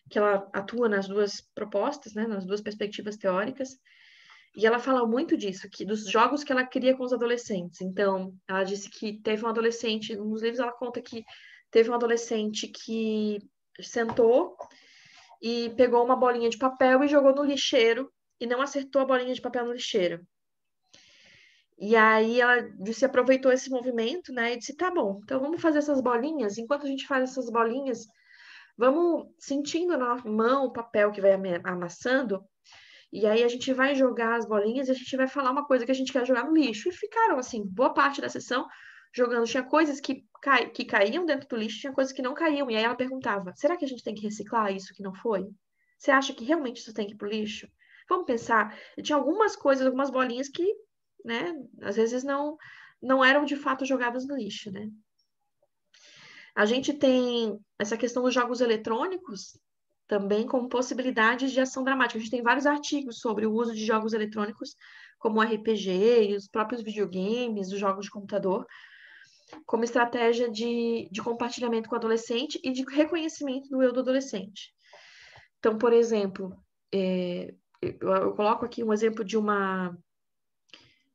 que ela atua nas duas propostas, né, nas duas perspectivas teóricas. E ela fala muito disso, que dos jogos que ela cria com os adolescentes. Então, ela disse que teve um adolescente, nos livros ela conta que teve um adolescente que sentou e pegou uma bolinha de papel e jogou no lixeiro e não acertou a bolinha de papel no lixeiro. E aí ela disse, aproveitou esse movimento, né, e disse, tá bom, então vamos fazer essas bolinhas, enquanto a gente faz essas bolinhas, vamos sentindo na mão o papel que vai amassando, e aí a gente vai jogar as bolinhas e a gente vai falar uma coisa que a gente quer jogar no lixo. E ficaram, assim, boa parte da sessão jogando. Tinha coisas que caíam dentro do lixo, tinha coisas que não caíam. E aí ela perguntava, será que a gente tem que reciclar isso que não foi? Você acha que realmente isso tem que ir pro lixo? Vamos pensar. E tinha algumas coisas, algumas bolinhas que, né, às vezes não eram de fato jogadas no lixo, né? A gente tem essa questão dos jogos eletrônicos também como possibilidades de ação dramática. A gente tem vários artigos sobre o uso de jogos eletrônicos, como o RPG e os próprios videogames, os jogos de computador, como estratégia de compartilhamento com o adolescente e de reconhecimento do eu do adolescente. Então, por exemplo, eu coloco aqui um exemplo de uma...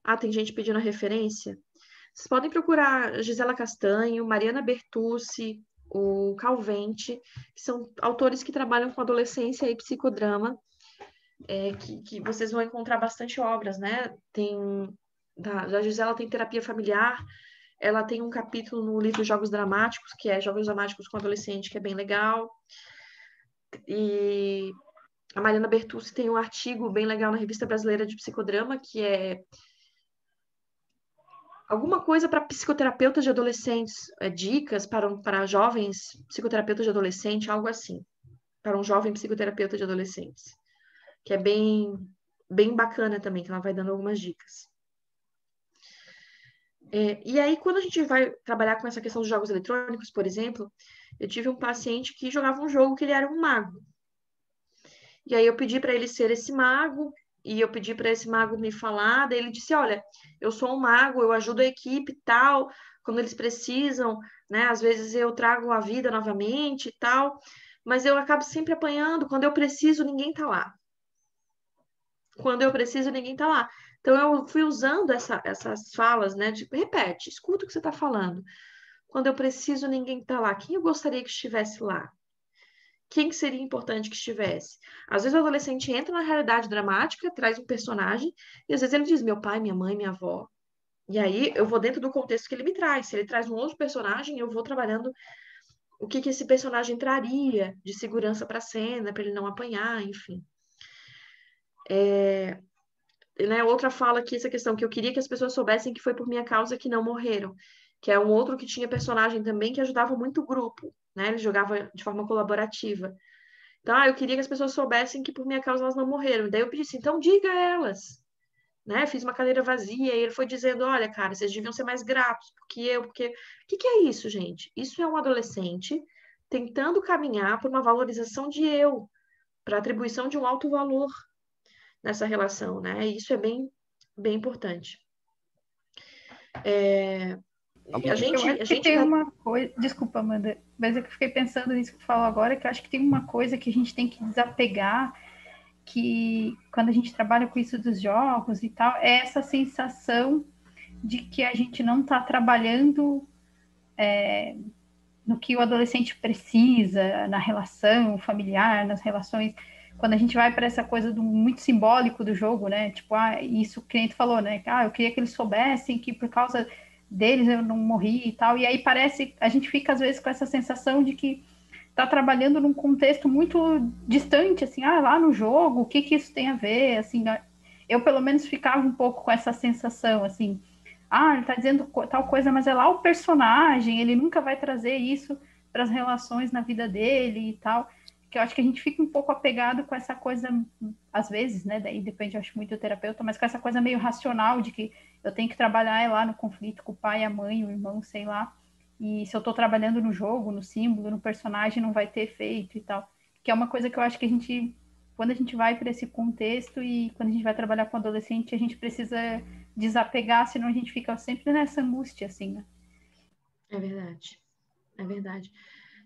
Ah, tem gente pedindo a referência. Vocês podem procurar Gisela Castanho, Mariana Bertucci, o Calvente, que são autores que trabalham com adolescência e psicodrama, que vocês vão encontrar bastante obras, né? Da Gisela tem terapia familiar, ela tem um capítulo no livro Jogos Dramáticos, que é Jogos Dramáticos com Adolescente, que é bem legal. E a Mariana Bertucci tem um artigo bem legal na Revista Brasileira de Psicodrama, que é alguma coisa para psicoterapeutas de adolescentes, dicas para jovens psicoterapeutas de adolescente, algo assim, para um jovem psicoterapeuta de adolescentes, que é bem bacana também, que ela vai dando algumas dicas. E aí, quando a gente vai trabalhar com essa questão dos jogos eletrônicos, por exemplo, eu tive um paciente que jogava um jogo que ele era um mago. E aí eu pedi para ele ser esse mago, e eu pedi para esse mago me falar, daí ele disse, olha, eu sou um mago, eu ajudo a equipe e tal, quando eles precisam, né, às vezes eu trago a vida novamente e tal, mas eu acabo sempre apanhando, quando eu preciso, ninguém tá lá. Quando eu preciso, ninguém tá lá. Então eu fui usando essas falas, né, de repete, escuta o que você tá falando. Quando eu preciso, ninguém tá lá. Quem eu gostaria que estivesse lá? Quem que seria importante que estivesse? Às vezes o adolescente entra na realidade dramática, traz um personagem, e às vezes ele diz meu pai, minha mãe, minha avó. E aí eu vou dentro do contexto que ele me traz. Se ele traz um outro personagem, eu vou trabalhando o que esse personagem traria de segurança para a cena, para ele não apanhar, enfim. Né, outra fala aqui, essa questão que eu queria que as pessoas soubessem que foi por minha causa que não morreram, que é um outro que tinha personagem também que ajudava muito o grupo, né? Ele jogava de forma colaborativa. Então, eu queria que as pessoas soubessem que por minha causa elas não morreram. Daí eu pedi assim, então diga a elas, né? Fiz uma cadeira vazia e ele foi dizendo, olha, cara, vocês deviam ser mais gratos, porque... O que é isso, gente? Isso é um adolescente tentando caminhar por uma valorização de eu, para atribuição de um alto valor nessa relação, né? E isso é bem importante. Eu acho que tem uma coisa... Desculpa, Amanda, mas eu fiquei pensando nisso que tu falou agora, que eu acho que tem uma coisa que a gente tem que desapegar, que quando a gente trabalha com isso dos jogos e tal, é essa sensação de que a gente não está trabalhando no que o adolescente precisa, na relação familiar, nas relações... Quando a gente vai para essa coisa muito simbólico do jogo, né? Tipo, isso que a gente falou, né? Eu queria que eles soubessem que por causa deles eu não morri e tal. E aí parece, a gente fica às vezes com essa sensação de que tá trabalhando num contexto muito distante, assim, lá no jogo, o que isso tem a ver, assim, eu pelo menos ficava um pouco com essa sensação, assim, ele tá dizendo tal coisa, mas é lá o personagem, ele nunca vai trazer isso para as relações na vida dele e tal. que eu acho que a gente fica um pouco apegado com essa coisa, às vezes, né, daí depende, eu acho, muito do terapeuta, mas com essa coisa meio racional de que eu tenho que trabalhar lá no conflito com o pai, a mãe, o irmão, sei lá, e se eu tô trabalhando no jogo, no símbolo, no personagem, não vai ter efeito e tal, que é uma coisa que eu acho que a gente, quando a gente vai para esse contexto e quando a gente vai trabalhar com adolescente, a gente precisa desapegar, senão a gente fica sempre nessa angústia, assim, né? É verdade, é verdade.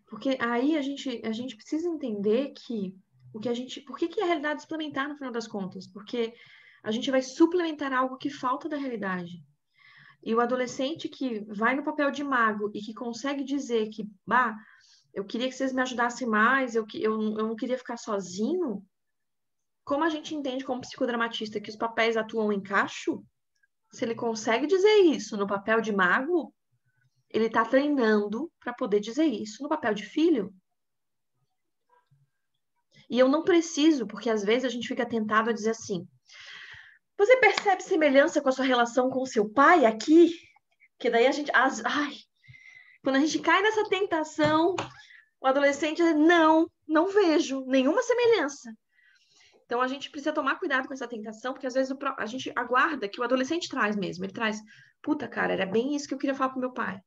Porque aí a gente precisa entender que por que que é a realidade suplementar no final das contas? Porque a gente vai suplementar algo que falta da realidade. E o adolescente que vai no papel de mago e que consegue dizer que, bah, eu queria que vocês me ajudassem mais, eu não queria ficar sozinho. Como a gente entende como psicodramatista que os papéis atuam em cacho, se ele consegue dizer isso no papel de mago, ele está treinando para poder dizer isso no papel de filho. E eu não preciso, porque às vezes a gente fica tentado a dizer assim: você percebe semelhança com a sua relação com o seu pai aqui? Que daí a gente. Ai, quando a gente cai nessa tentação, o adolescente, não vejo nenhuma semelhança. Então a gente precisa tomar cuidado com essa tentação, porque às vezes a gente aguarda que o adolescente traz mesmo. Ele traz, puta, cara, era bem isso que eu queria falar pro meu pai.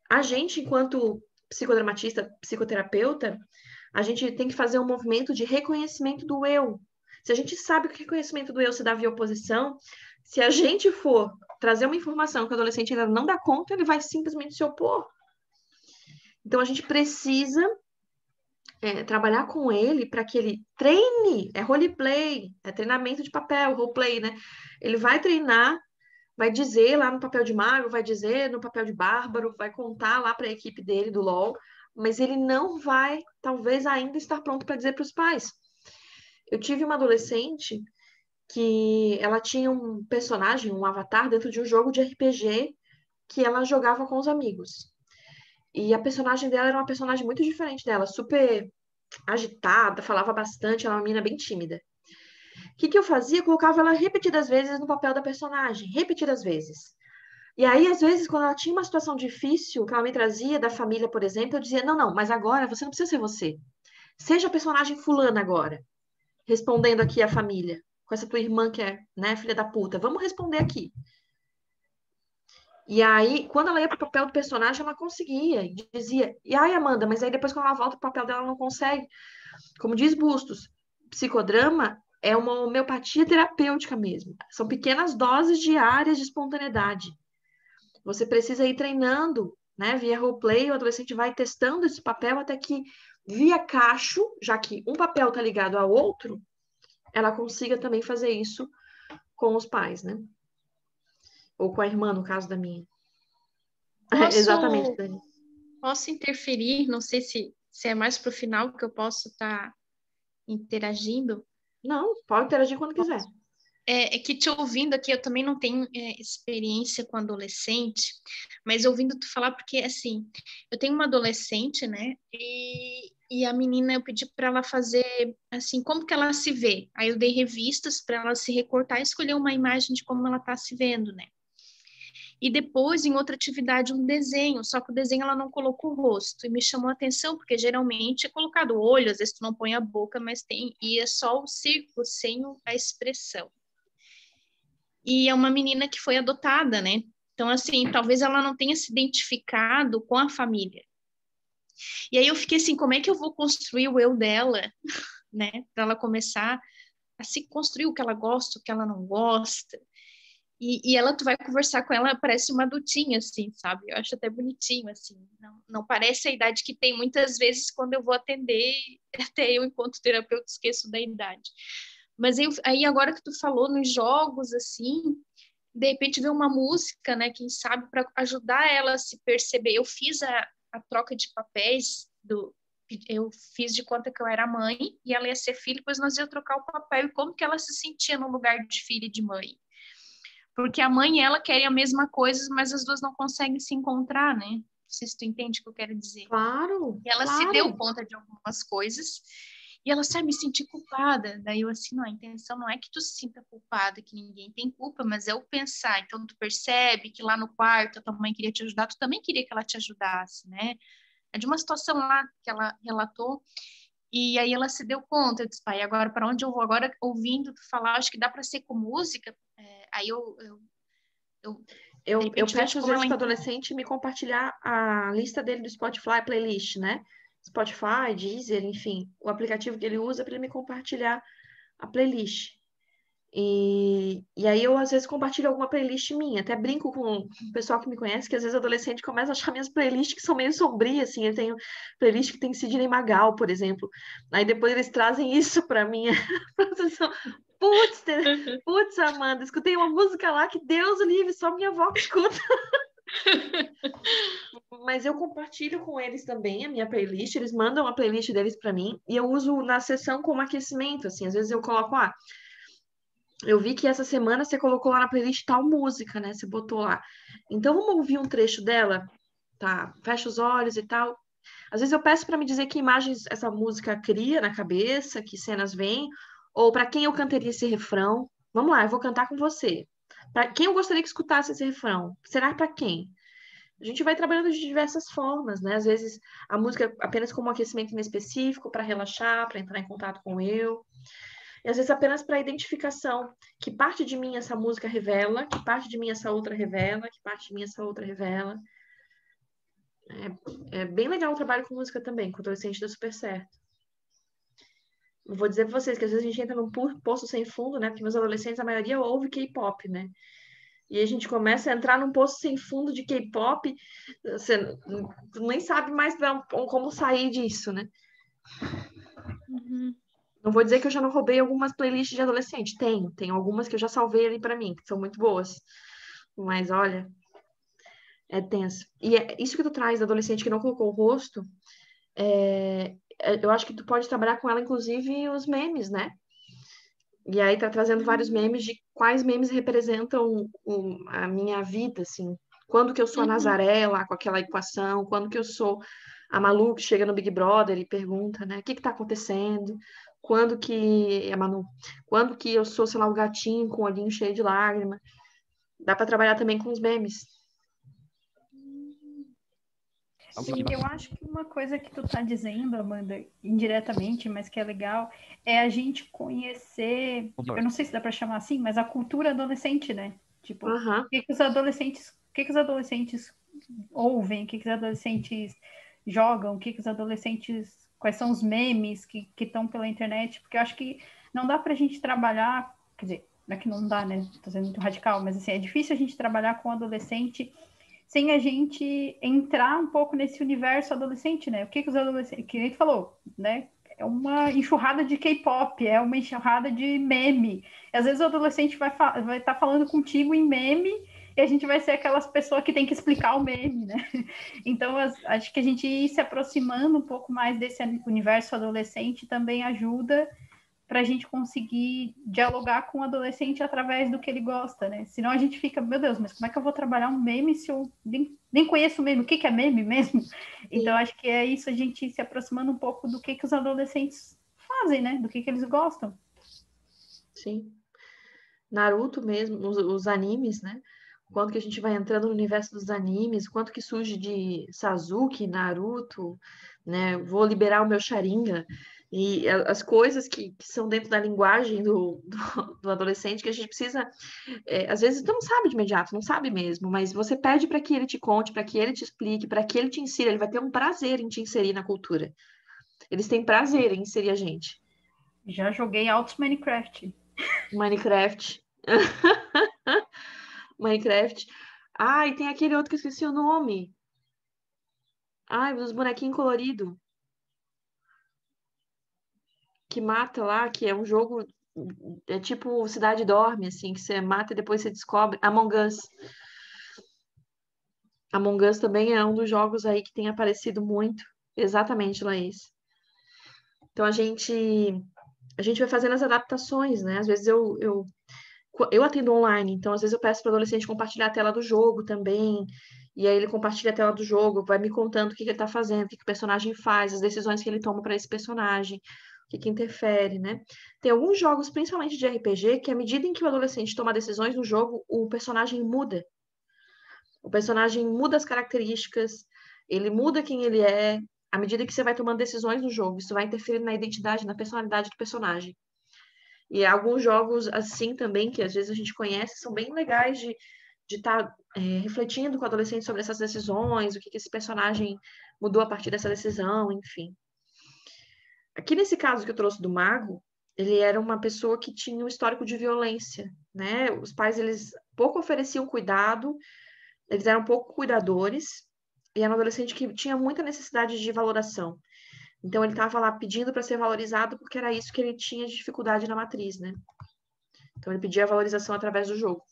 A gente, enquanto psicodramatista, psicoterapeuta, a gente tem que fazer um movimento de reconhecimento do eu. Se a gente sabe que o reconhecimento do eu se dá via oposição, se a gente for trazer uma informação que o adolescente ainda não dá conta, ele vai simplesmente se opor. Então a gente precisa trabalhar com ele para que ele treine, é roleplay, é treinamento de papel, roleplay, né? Ele vai treinar, vai dizer lá no papel de mago, vai dizer no papel de bárbaro, vai contar lá para a equipe dele do LoL, mas ele não vai, talvez, ainda estar pronto para dizer para os pais. Eu tive uma adolescente que ela tinha um personagem, um avatar dentro de um jogo de RPG que ela jogava com os amigos. E a personagem dela era uma personagem muito diferente dela, super agitada, falava bastante, ela é uma menina bem tímida. O que eu fazia? Eu colocava ela repetidas vezes no papel da personagem, repetidas vezes. E aí, às vezes, quando ela tinha uma situação difícil, que ela me trazia da família, por exemplo, eu dizia, não, mas agora você não precisa ser você. Seja a personagem fulana agora, respondendo aqui a família, com essa tua irmã que é, né, filha da puta. Vamos responder aqui. E aí, quando ela ia pro papel do personagem, ela conseguia. E dizia, e aí, Amanda, mas aí depois quando ela volta pro papel dela, ela não consegue. Como diz Bustos, psicodrama é uma homeopatia terapêutica mesmo. São pequenas doses diárias de espontaneidade. Você precisa ir treinando, né? Via roleplay, o adolescente vai testando esse papel até que, via cacho, já que um papel está ligado ao outro, ela consiga também fazer isso com os pais, né? Ou com a irmã, no caso da minha. Exatamente, Posso, Dani. posso interferir? Não sei se é mais para o final que eu posso estar interagindo. Não, pode interagir quando quiser. É que te ouvindo aqui, eu também não tenho experiência com adolescente, mas ouvindo tu falar, porque assim, eu tenho uma adolescente, né? E a menina, eu pedi para ela fazer assim, como que ela se vê. Aí eu dei revistas para ela se recortar e escolher uma imagem de como ela está se vendo, né? E depois, em outra atividade, um desenho, só que o desenho ela não colocou o rosto, e me chamou a atenção, porque geralmente é colocado o olho, às vezes tu não põe a boca, mas tem, e é só o círculo sem a expressão. E é uma menina que foi adotada, né? Então, assim, talvez ela não tenha se identificado com a família. E aí eu fiquei assim, como é que eu vou construir o eu dela, né? Para ela começar a se construir o que ela gosta, o que ela não gosta. E ela, tu vai conversar com ela, parece uma adultinha, assim, sabe? Eu acho até bonitinho, assim. Não parece a idade que tem. Muitas vezes, quando eu vou atender, até eu, enquanto terapeuta, esqueço da idade. Mas aí agora que tu falou nos jogos, assim, de repente ver uma música, né, quem sabe, para ajudar ela a se perceber. Eu fiz a troca de papéis, eu fiz de conta que eu era mãe e ela ia ser filha, depois nós ia trocar o papel e como que ela se sentia no lugar de filha e de mãe. Porque a mãe e ela querem a mesma coisa, mas as duas não conseguem se encontrar, né? Não sei se tu entende o que eu quero dizer. Claro, E ela claro. se deu conta de algumas coisas e ela sabe, me sentir culpada. Daí eu assim, não, a intenção não é que tu se sinta culpada, que ninguém tem culpa, mas é o pensar. Então tu percebe que lá no quarto a tua mãe queria te ajudar, tu também queria que ela te ajudasse, né? É de uma situação lá que ela relatou, e aí ela se deu conta. Eu disse, pai, agora para onde eu vou? Agora, ouvindo tu falar, acho que dá para ser com música. Aí de Eu repente, peço vejo às como vezes ela... para o adolescente me compartilhar a lista dele do Spotify, a playlist, né? Spotify, Deezer, enfim, o aplicativo que ele usa para ele me compartilhar a playlist. E aí eu às vezes compartilho alguma playlist minha, até brinco com o pessoal que me conhece, que às vezes adolescente começa a achar minhas playlists que são meio sombrias, assim, eu tenho playlist que tem Sidney Magal, por exemplo, aí depois eles trazem isso para mim, putz, putz, Amanda, escutei uma música lá que Deus o livre, só minha avó que escuta. Mas eu compartilho com eles também a minha playlist, eles mandam a playlist deles para mim, e eu uso na sessão como aquecimento, assim, às vezes eu coloco, eu vi que essa semana você colocou lá na playlist tal música, né? Você botou lá. Então vamos ouvir um trecho dela? Tá, fecha os olhos e tal. Às vezes eu peço para me dizer que imagens essa música cria na cabeça, que cenas vêm, ou para quem eu cantaria esse refrão. Vamos lá, eu vou cantar com você. Para quem eu gostaria que escutasse esse refrão? Será para quem? A gente vai trabalhando de diversas formas, né? Às vezes a música apenas como um aquecimento inespecífico, para relaxar, para entrar em contato com eu. E às vezes apenas para identificação, que parte de mim essa música revela, que parte de mim essa outra revela, que parte de mim essa outra revela. É bem legal o trabalho com música também, com adolescente deu super certo. Eu vou dizer para vocês que às vezes a gente entra num poço sem fundo, né? Porque meus adolescentes, a maioria ouve K-pop, né? E a gente começa a entrar num poço sem fundo de K-pop, você nem sabe mais como sair disso, né? Uhum. Não vou dizer que eu já não roubei algumas playlists de adolescente. Tenho algumas que eu já salvei ali para mim, que são muito boas. Mas olha, é tenso. E isso que tu traz, adolescente que não colocou o rosto, eu acho que tu pode trabalhar com ela, inclusive, os memes, né? E aí tá trazendo vários memes de quais memes representam a minha vida, assim. Quando que eu sou a Nazaré lá com aquela equação, quando que eu sou a Malu que chega no Big Brother e pergunta, né, o que que tá acontecendo? Quando que eu sou, sei lá, o gatinho com o olhinho cheio de lágrima? Dá para trabalhar também com os memes. Sim, eu acho que uma coisa que tu tá dizendo, Amanda, indiretamente, mas que é legal, é a gente conhecer, eu não sei se dá para chamar assim, mas a cultura adolescente, né? Tipo, Aham. o que que os adolescentes ouvem, o que que os adolescentes jogam, o que que os adolescentes, quais são os memes que estão pela internet, porque eu acho que não dá pra gente trabalhar, quer dizer, não é que não dá, né? Tô sendo muito radical, mas assim, é difícil a gente trabalhar com adolescente sem a gente entrar um pouco nesse universo adolescente, né? O que que os adolescentes, que nem tu falou, né? É uma enxurrada de K-pop, é uma enxurrada de meme. E às vezes o adolescente vai estar falando contigo em meme e a gente vai ser aquelas pessoas que tem que explicar o meme, né? Então, acho que a gente ir se aproximando um pouco mais desse universo adolescente também ajuda para a gente conseguir dialogar com o adolescente através do que ele gosta, né? Senão a gente fica, meu Deus, mas como é que eu vou trabalhar um meme se eu nem conheço o meme? O que que é meme mesmo? Então, acho que é isso, a gente se aproximando um pouco do que os adolescentes fazem, né? Do que eles gostam. Sim. Naruto mesmo, os animes, né? Quanto que a gente vai entrando no universo dos animes, quanto que surge de Sasuke, Naruto, né? Vou liberar o meu Sharingan. E as coisas que são dentro da linguagem do adolescente que a gente precisa, às vezes tu não sabe de imediato, não sabe mesmo, mas você pede para que ele te conte, para que ele te explique, para que ele te insira, ele vai ter um prazer em te inserir na cultura. Eles têm prazer em inserir a gente. Já joguei altos Minecraft. Minecraft. Minecraft. Ah, e tem aquele outro que eu esqueci o nome. Ai, dos bonequinhos coloridos. Que mata lá, que é um jogo. É tipo Cidade Dorme, assim, que você mata e depois você descobre. Among Us. Among Us também é um dos jogos aí que tem aparecido muito. Exatamente, Laís. Então a gente vai fazendo as adaptações, né? Às vezes eu atendo online, então às vezes eu peço para o adolescente compartilhar a tela do jogo também, e aí ele compartilha a tela do jogo, vai me contando o que ele está fazendo, o que o personagem faz, as decisões que ele toma para esse personagem, o que interfere, né? Tem alguns jogos, principalmente de RPG, que à medida em que o adolescente toma decisões no jogo, o personagem muda. O personagem muda as características, Ele muda quem ele é à medida que você vai tomando decisões no jogo. Isso vai interferir na identidade, na personalidade do personagem. E alguns jogos assim também, que às vezes a gente conhece, são bem legais de estar refletindo com o adolescente sobre essas decisões, o que esse personagem mudou a partir dessa decisão, enfim. Aqui nesse caso que eu trouxe do mago, ele era uma pessoa que tinha um histórico de violência, né? Os pais, eles pouco ofereciam cuidado, eles eram pouco cuidadores, e era um adolescente que tinha muita necessidade de valoração. Então, ele estava lá pedindo para ser valorizado porque era isso que ele tinha de dificuldade na matriz, né? Então, ele pedia a valorização através do jogo.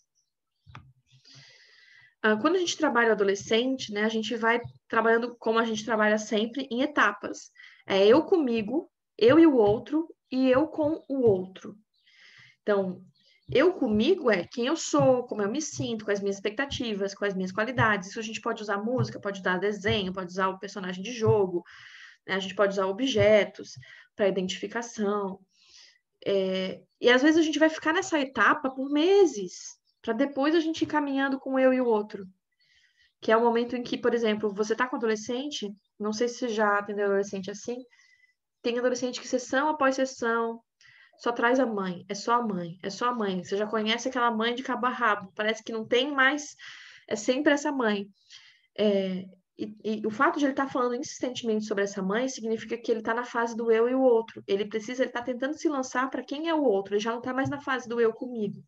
Quando a gente trabalha o adolescente, né, a gente vai trabalhando como a gente trabalha sempre, em etapas. É eu comigo, eu e o outro, e eu com o outro. Então, eu comigo é quem eu sou, como eu me sinto, com as minhas expectativas, com as minhas qualidades. Isso a gente pode usar música, pode usar desenho, pode usar o personagem de jogo, né? A gente pode usar objetos para identificação. E às vezes a gente vai ficar nessa etapa por meses, para depois a gente ir caminhando com eu e o outro. Que é o momento em que, por exemplo, você está com adolescente, não sei se você já atendeu adolescente assim, tem adolescente que sessão após sessão só traz a mãe, é só a mãe, é só a mãe. Você já conhece aquela mãe de cabo a rabo, parece que não tem mais, é sempre essa mãe. E o fato de ele estar falando insistentemente sobre essa mãe significa que ele está na fase do eu e o outro. Ele está tentando se lançar para quem é o outro, ele já não está mais na fase do eu comigo.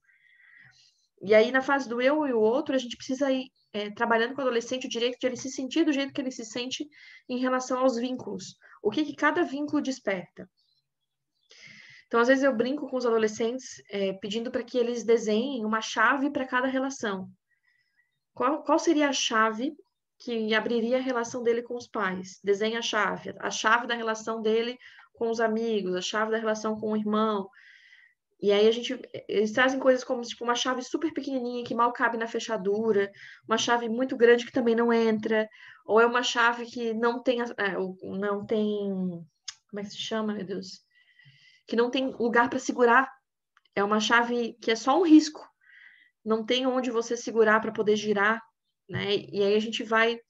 E aí, na fase do eu e o outro, a gente precisa ir trabalhando com o adolescente o direito de ele se sentir do jeito que ele se sente em relação aos vínculos. O que cada vínculo desperta. Então, às vezes, eu brinco com os adolescentes pedindo para que eles desenhem uma chave para cada relação. Qual seria a chave que abriria a relação dele com os pais? Desenha a chave da relação dele com os amigos, a chave da relação com o irmão. E aí eles trazem coisas como tipo, uma chave super pequenininha que mal cabe na fechadura, uma chave muito grande que também não entra, ou é uma chave que não tem, não tem, como é que se chama, meu Deus? Que não tem lugar para segurar. É uma chave que é só um risco. Não tem onde você segurar para poder girar, né? E aí a gente vai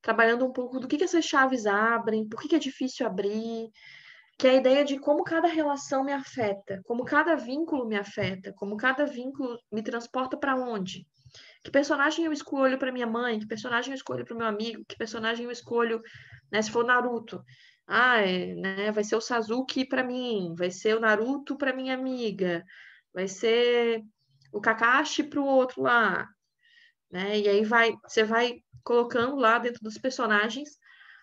trabalhando um pouco do que essas chaves abrem, por que é difícil abrir, que é a ideia de como cada relação me afeta, como cada vínculo me afeta, como cada vínculo me transporta para onde. Que personagem eu escolho para minha mãe, que personagem eu escolho para o meu amigo, que personagem eu escolho, né, se for Naruto. Né, vai ser o Sasuke para mim, vai ser o Naruto para minha amiga, vai ser o Kakashi para o outro lá, né? E aí você vai colocando lá dentro dos personagens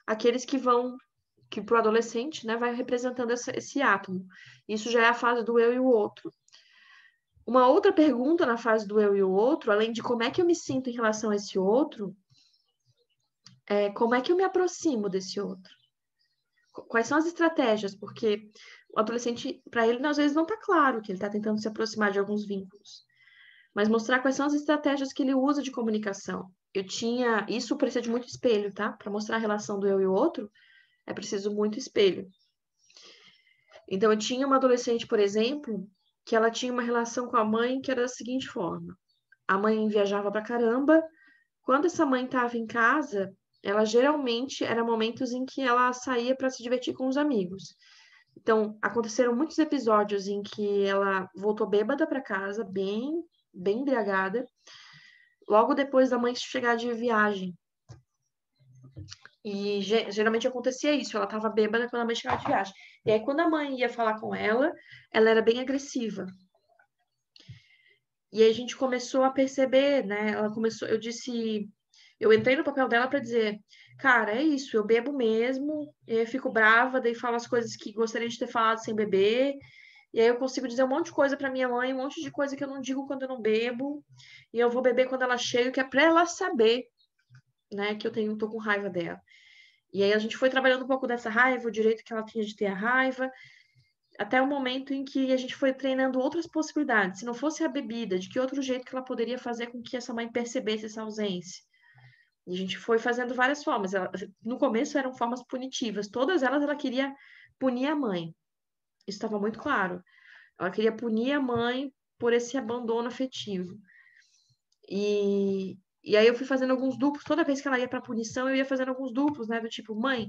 aqueles que para o adolescente, né, vai representando esse átomo. Isso já é a fase do eu e o outro. Uma outra pergunta na fase do eu e o outro, além de como é que eu me sinto em relação a esse outro, é como é que eu me aproximo desse outro? Quais são as estratégias? Porque o adolescente, para ele, às vezes não está claro que ele está tentando se aproximar de alguns vínculos. Mas mostrar quais são as estratégias que ele usa de comunicação. Isso precisa de muito espelho, tá? Para mostrar a relação do eu e o outro, é preciso muito espelho. Então, eu tinha uma adolescente, por exemplo, que ela tinha uma relação com a mãe que era da seguinte forma. A mãe viajava pra caramba. Quando essa mãe estava em casa, ela geralmente era momentos em que ela saía para se divertir com os amigos. Então, aconteceram muitos episódios em que ela voltou bêbada para casa, bem embriagada, logo depois da mãe chegar de viagem. E geralmente acontecia isso, ela estava bêbada quando a mãe chegava de viagem. E aí, quando a mãe ia falar com ela era bem agressiva. E aí a gente começou a perceber, né? Eu entrei no papel dela para dizer, cara, é isso, eu bebo mesmo, eu fico brava, daí falo as coisas que gostaria de ter falado sem beber, e aí eu consigo dizer um monte de coisa para minha mãe, um monte de coisa que eu não digo quando eu não bebo, e eu vou beber quando ela chega, que é para ela saber, né, que tô com raiva dela. E aí a gente foi trabalhando um pouco dessa raiva, o direito que ela tinha de ter a raiva, até o momento em que a gente foi treinando outras possibilidades. Se não fosse a bebida, de que outro jeito que ela poderia fazer com que essa mãe percebesse essa ausência? E a gente foi fazendo várias formas. No começo eram formas punitivas. Todas elas ela queria punir a mãe. Isso estava muito claro. Ela queria punir a mãe por esse abandono afetivo. E E aí eu fui fazendo alguns duplos, toda vez que ela ia para punição, eu ia fazendo alguns duplos, né? Do tipo, mãe,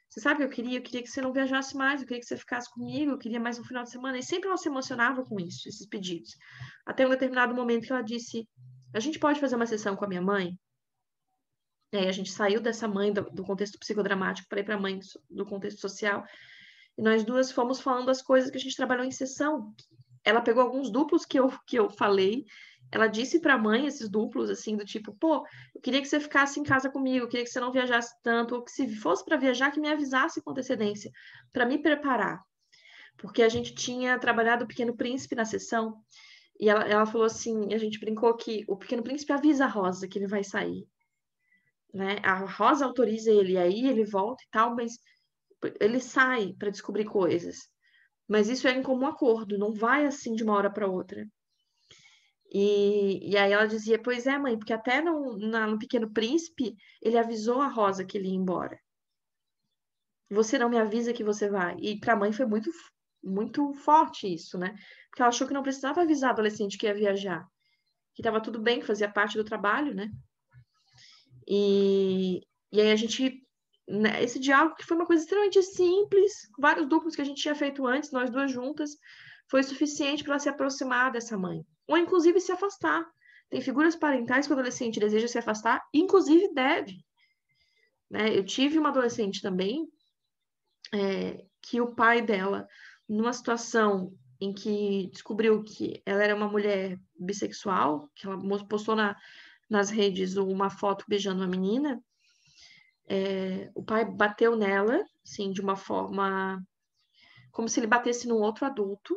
você sabe o que eu queria? Eu queria que você não viajasse mais, eu queria que você ficasse comigo, eu queria mais um final de semana. E sempre ela se emocionava com isso, esses pedidos. Até um determinado momento que ela disse, a gente pode fazer uma sessão com a minha mãe? E aí a gente saiu dessa mãe do contexto psicodramático para ir para a mãe do contexto social. E nós duas fomos falando as coisas que a gente trabalhou em sessão. Ela pegou alguns duplos que eu falei, ela disse para a mãe esses duplos, assim, do tipo, pô, eu queria que você ficasse em casa comigo, eu queria que você não viajasse tanto, ou que se fosse para viajar, que me avisasse com antecedência, para me preparar. Porque a gente tinha trabalhado o Pequeno Príncipe na sessão, e ela falou assim, a gente brincou que o Pequeno Príncipe avisa a Rosa que ele vai sair, né? A Rosa autoriza ele, aí ele volta e tal, mas ele sai para descobrir coisas. Mas isso é em comum acordo, não vai assim de uma hora para outra. E aí ela dizia, pois é, mãe, porque até no Pequeno Príncipe ele avisou a Rosa que ele ia embora. Você não me avisa que você vai. E para a mãe foi muito, muito forte isso, né? Porque ela achou que não precisava avisar a adolescente que ia viajar. Que estava tudo bem, que fazia parte do trabalho, né? E aí a gente... Né, esse diálogo, que foi uma coisa extremamente simples, vários duplos que a gente tinha feito antes, nós duas juntas, foi suficiente para ela se aproximar dessa mãe. Ou, inclusive, se afastar. Tem figuras parentais que o adolescente deseja se afastar, inclusive deve. Né? Eu tive uma adolescente também, que o pai dela, numa situação em que descobriu que ela era uma mulher bissexual, que ela postou nas redes uma foto beijando uma menina, o pai bateu nela, assim, de uma forma como se ele batesse num outro adulto,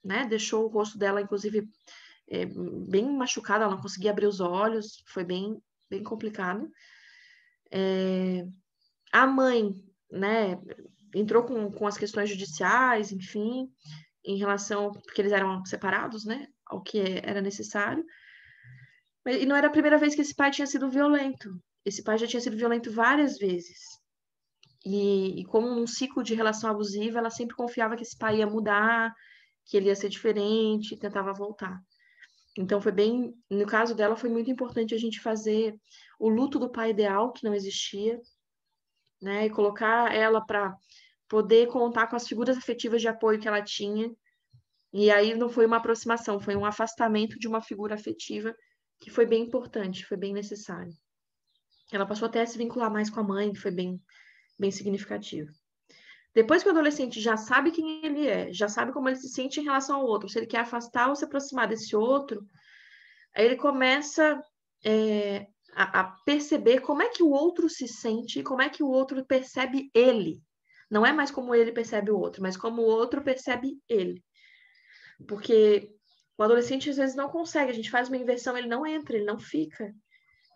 né? Deixou o rosto dela, inclusive, bem machucado, ela não conseguia abrir os olhos, foi bem, bem complicado. A mãe, né, entrou com as questões judiciais, enfim, em relação, porque eles eram separados, né, ao que era necessário. E não era a primeira vez que esse pai tinha sido violento. Esse pai já tinha sido violento várias vezes. E como num ciclo de relação abusiva, ela sempre confiava que esse pai ia mudar, que ele ia ser diferente, e tentava voltar. Então foi bem, no caso dela, foi muito importante a gente fazer o luto do pai ideal, que não existia, né? E colocar ela para poder contar com as figuras afetivas de apoio que ela tinha. E aí não foi uma aproximação, foi um afastamento de uma figura afetiva que foi bem importante, foi bem necessário. Ela passou até a se vincular mais com a mãe, que foi bem, bem significativo. Depois que o adolescente já sabe quem ele é, já sabe como ele se sente em relação ao outro, se ele quer afastar ou se aproximar desse outro, aí ele começa a perceber como é que o outro se sente, como é que o outro percebe ele. Não é mais como ele percebe o outro, mas como o outro percebe ele. Porque o adolescente às vezes não consegue, a gente faz uma inversão, ele não entra, ele não fica.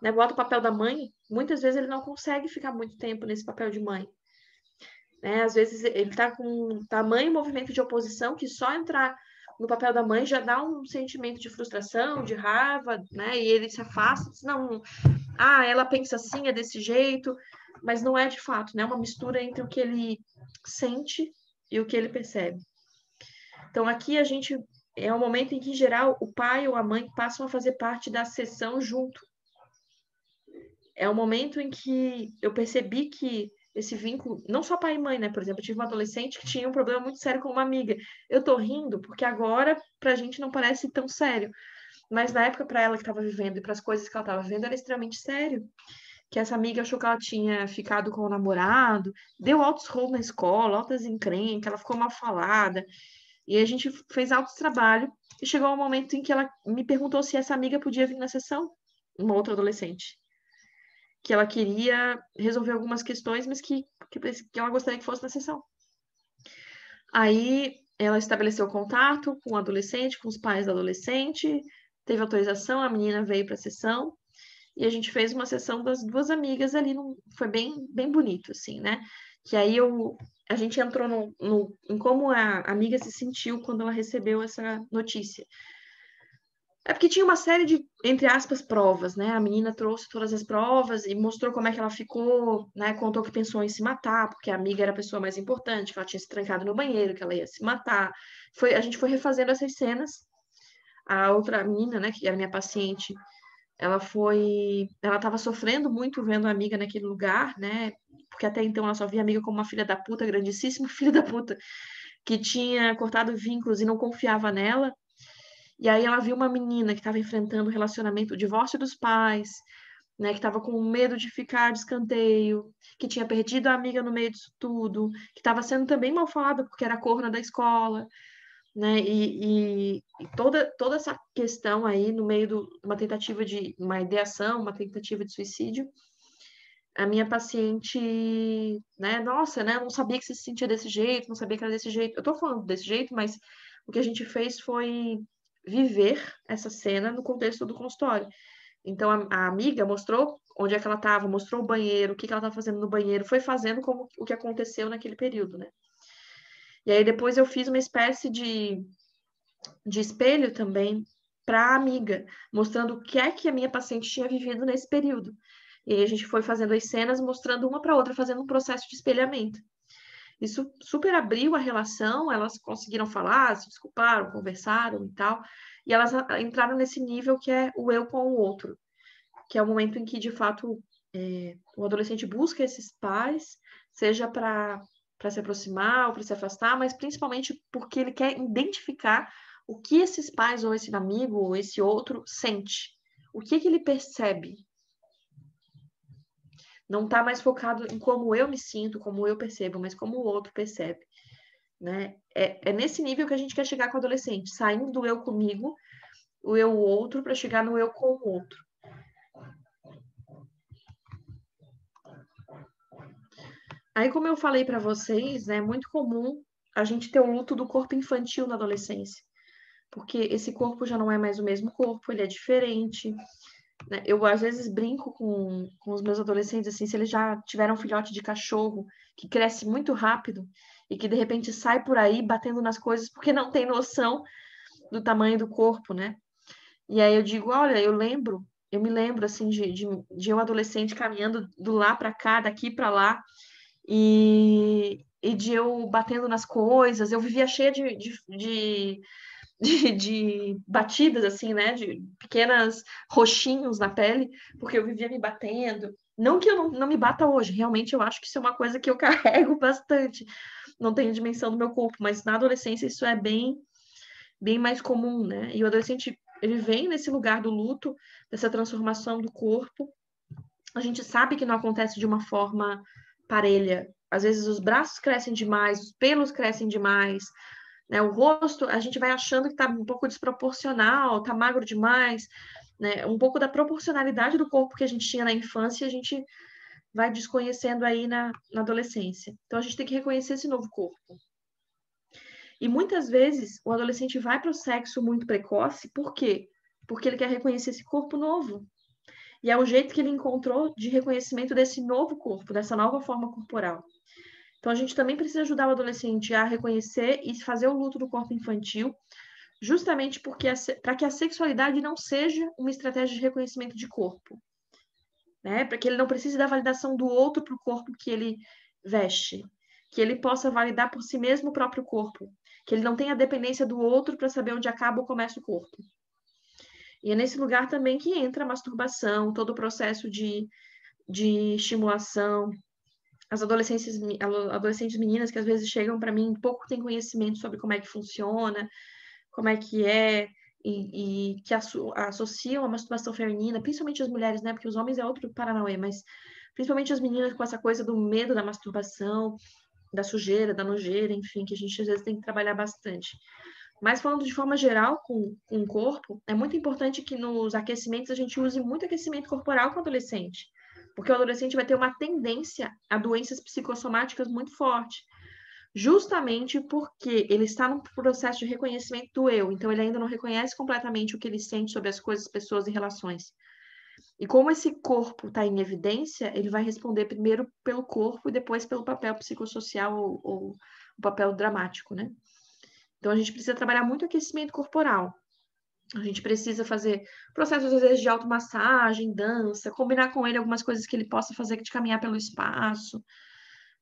Né? Bota o papel da mãe, muitas vezes ele não consegue ficar muito tempo nesse papel de mãe. Né? Às vezes ele está com tamanho movimento de oposição que só entrar no papel da mãe já dá um sentimento de frustração, de raiva, né? E ele se afasta, diz, não, ela pensa assim, é desse jeito, mas não é de fato, né? É uma mistura entre o que ele sente e o que ele percebe. Então aqui a gente é um momento em que, em geral, o pai ou a mãe passam a fazer parte da sessão junto. É um momento em que eu percebi que esse vínculo, não só pai e mãe, né? Por exemplo, eu tive uma adolescente que tinha um problema muito sério com uma amiga. Eu tô rindo porque agora pra gente não parece tão sério, mas na época para ela que estava vivendo e para as coisas que ela estava vivendo era extremamente sério. Que essa amiga achou que ela tinha ficado com o namorado, deu altos rolos na escola, altas encrencas, ela ficou mal falada. E a gente fez altos trabalho e chegou um momento em que ela me perguntou se essa amiga podia vir na sessão, uma outra adolescente. Que ela queria resolver algumas questões, mas que ela gostaria que fosse na sessão. Aí ela estabeleceu contato com o adolescente, com os pais do adolescente, teve autorização, a menina veio para a sessão, e a gente fez uma sessão das duas amigas ali, foi bem, bem bonito, assim, né? Que aí a gente entrou em como a amiga se sentiu quando ela recebeu essa notícia. É porque tinha uma série de, entre aspas, provas, né? A menina trouxe todas as provas e mostrou como é que ela ficou, né? Contou que pensou em se matar, porque a amiga era a pessoa mais importante, que ela tinha se trancado no banheiro, que ela ia se matar. A gente foi refazendo essas cenas. A outra menina, né, que era minha paciente, ela estava sofrendo muito vendo a amiga naquele lugar, né? Porque até então ela só via a amiga como uma filha da puta, grandíssima filha da puta, que tinha cortado vínculos e não confiava nela. E aí ela viu uma menina que estava enfrentando o relacionamento, o divórcio dos pais, né, que estava com medo de ficar de escanteio, que tinha perdido a amiga no meio disso tudo, que estava sendo também mal falada porque era corna da escola, né? E toda essa questão aí no meio de uma tentativa de uma ideação, uma tentativa de suicídio, a minha paciente, né, nossa, né, não sabia que você se sentia desse jeito, não sabia que era desse jeito. Eu tô falando desse jeito, mas o que a gente fez foi viver essa cena no contexto do consultório. Então a amiga mostrou onde é que ela estava, mostrou o banheiro, o que ela estava fazendo no banheiro, foi fazendo como o que aconteceu naquele período, né? E aí depois eu fiz uma espécie de espelho também para a amiga, mostrando o que é que a minha paciente tinha vivido nesse período. E aí a gente foi fazendo as cenas, mostrando uma para outra, fazendo um processo de espelhamento. Isso super abriu a relação, elas conseguiram falar, se desculparam, conversaram e tal, e elas entraram nesse nível que é o eu com o outro, que é o momento em que, de fato, o adolescente busca esses pais, seja para se aproximar ou para se afastar, mas principalmente porque ele quer identificar o que esses pais, ou esse amigo, ou esse outro sente. O que ele percebe. Não está mais focado em como eu me sinto, como eu percebo, mas como o outro percebe. Né? É nesse nível que a gente quer chegar com o adolescente, saindo do eu comigo, o eu outro, para chegar no eu com o outro. Aí, como eu falei para vocês, é muito comum a gente ter o luto do corpo infantil na adolescência, porque esse corpo já não é mais o mesmo corpo, ele é diferente. Né? Eu, às vezes, brinco com os meus adolescentes, assim, se eles já tiveram um filhote de cachorro que cresce muito rápido e que, de repente, sai por aí batendo nas coisas porque não tem noção do tamanho do corpo, né? E aí eu digo, olha, eu me lembro, assim, de um adolescente caminhando do lá para cá, daqui para lá, e de eu batendo nas coisas, eu vivia cheia de batidas, assim, né? De pequenas roxinhos na pele, porque eu vivia me batendo. Não que eu não me bata hoje, realmente eu acho que isso é uma coisa que eu carrego bastante. Não tenho dimensão do meu corpo, mas na adolescência isso é bem mais comum, né? E o adolescente, ele vem nesse lugar do luto, dessa transformação do corpo. A gente sabe que não acontece de uma forma parelha. Às vezes os braços crescem demais, os pelos crescem demais, né? O rosto, a gente vai achando que está um pouco desproporcional, está magro demais, né? Um pouco da proporcionalidade do corpo que a gente tinha na infância, a gente vai desconhecendo aí na adolescência. Então a gente tem que reconhecer esse novo corpo. E muitas vezes o adolescente vai para o sexo muito precoce, por quê? Porque ele quer reconhecer esse corpo novo. E é o jeito que ele encontrou de reconhecimento desse novo corpo, dessa nova forma corporal. Então, a gente também precisa ajudar o adolescente a reconhecer e fazer o luto do corpo infantil, justamente para que a sexualidade não seja uma estratégia de reconhecimento de corpo. Né? Para que ele não precise da validação do outro para o corpo que ele veste. Que ele possa validar por si mesmo o próprio corpo. Que ele não tenha dependência do outro para saber onde acaba ou começa o corpo. E é nesse lugar também que entra a masturbação, todo o processo de estimulação. As adolescentes meninas que às vezes chegam para mim, pouco têm conhecimento sobre como é que funciona, como é que é, e que associam a masturbação feminina, principalmente as mulheres, né? Porque os homens é outro paranauê, mas principalmente as meninas com essa coisa do medo da masturbação, da sujeira, da nojeira, enfim, que a gente às vezes tem que trabalhar bastante. Mas falando de forma geral com o corpo, é muito importante que nos aquecimentos a gente use muito aquecimento corporal com o adolescente, porque o adolescente vai ter uma tendência a doenças psicossomáticas muito forte, justamente porque ele está num processo de reconhecimento do eu, então ele ainda não reconhece completamente o que ele sente sobre as coisas, pessoas e relações. E como esse corpo está em evidência, ele vai responder primeiro pelo corpo e depois pelo papel psicossocial ou o papel dramático, né? Então, a gente precisa trabalhar muito aquecimento corporal. A gente precisa fazer processos, às vezes, de automassagem, dança, combinar com ele algumas coisas que ele possa fazer de caminhar pelo espaço.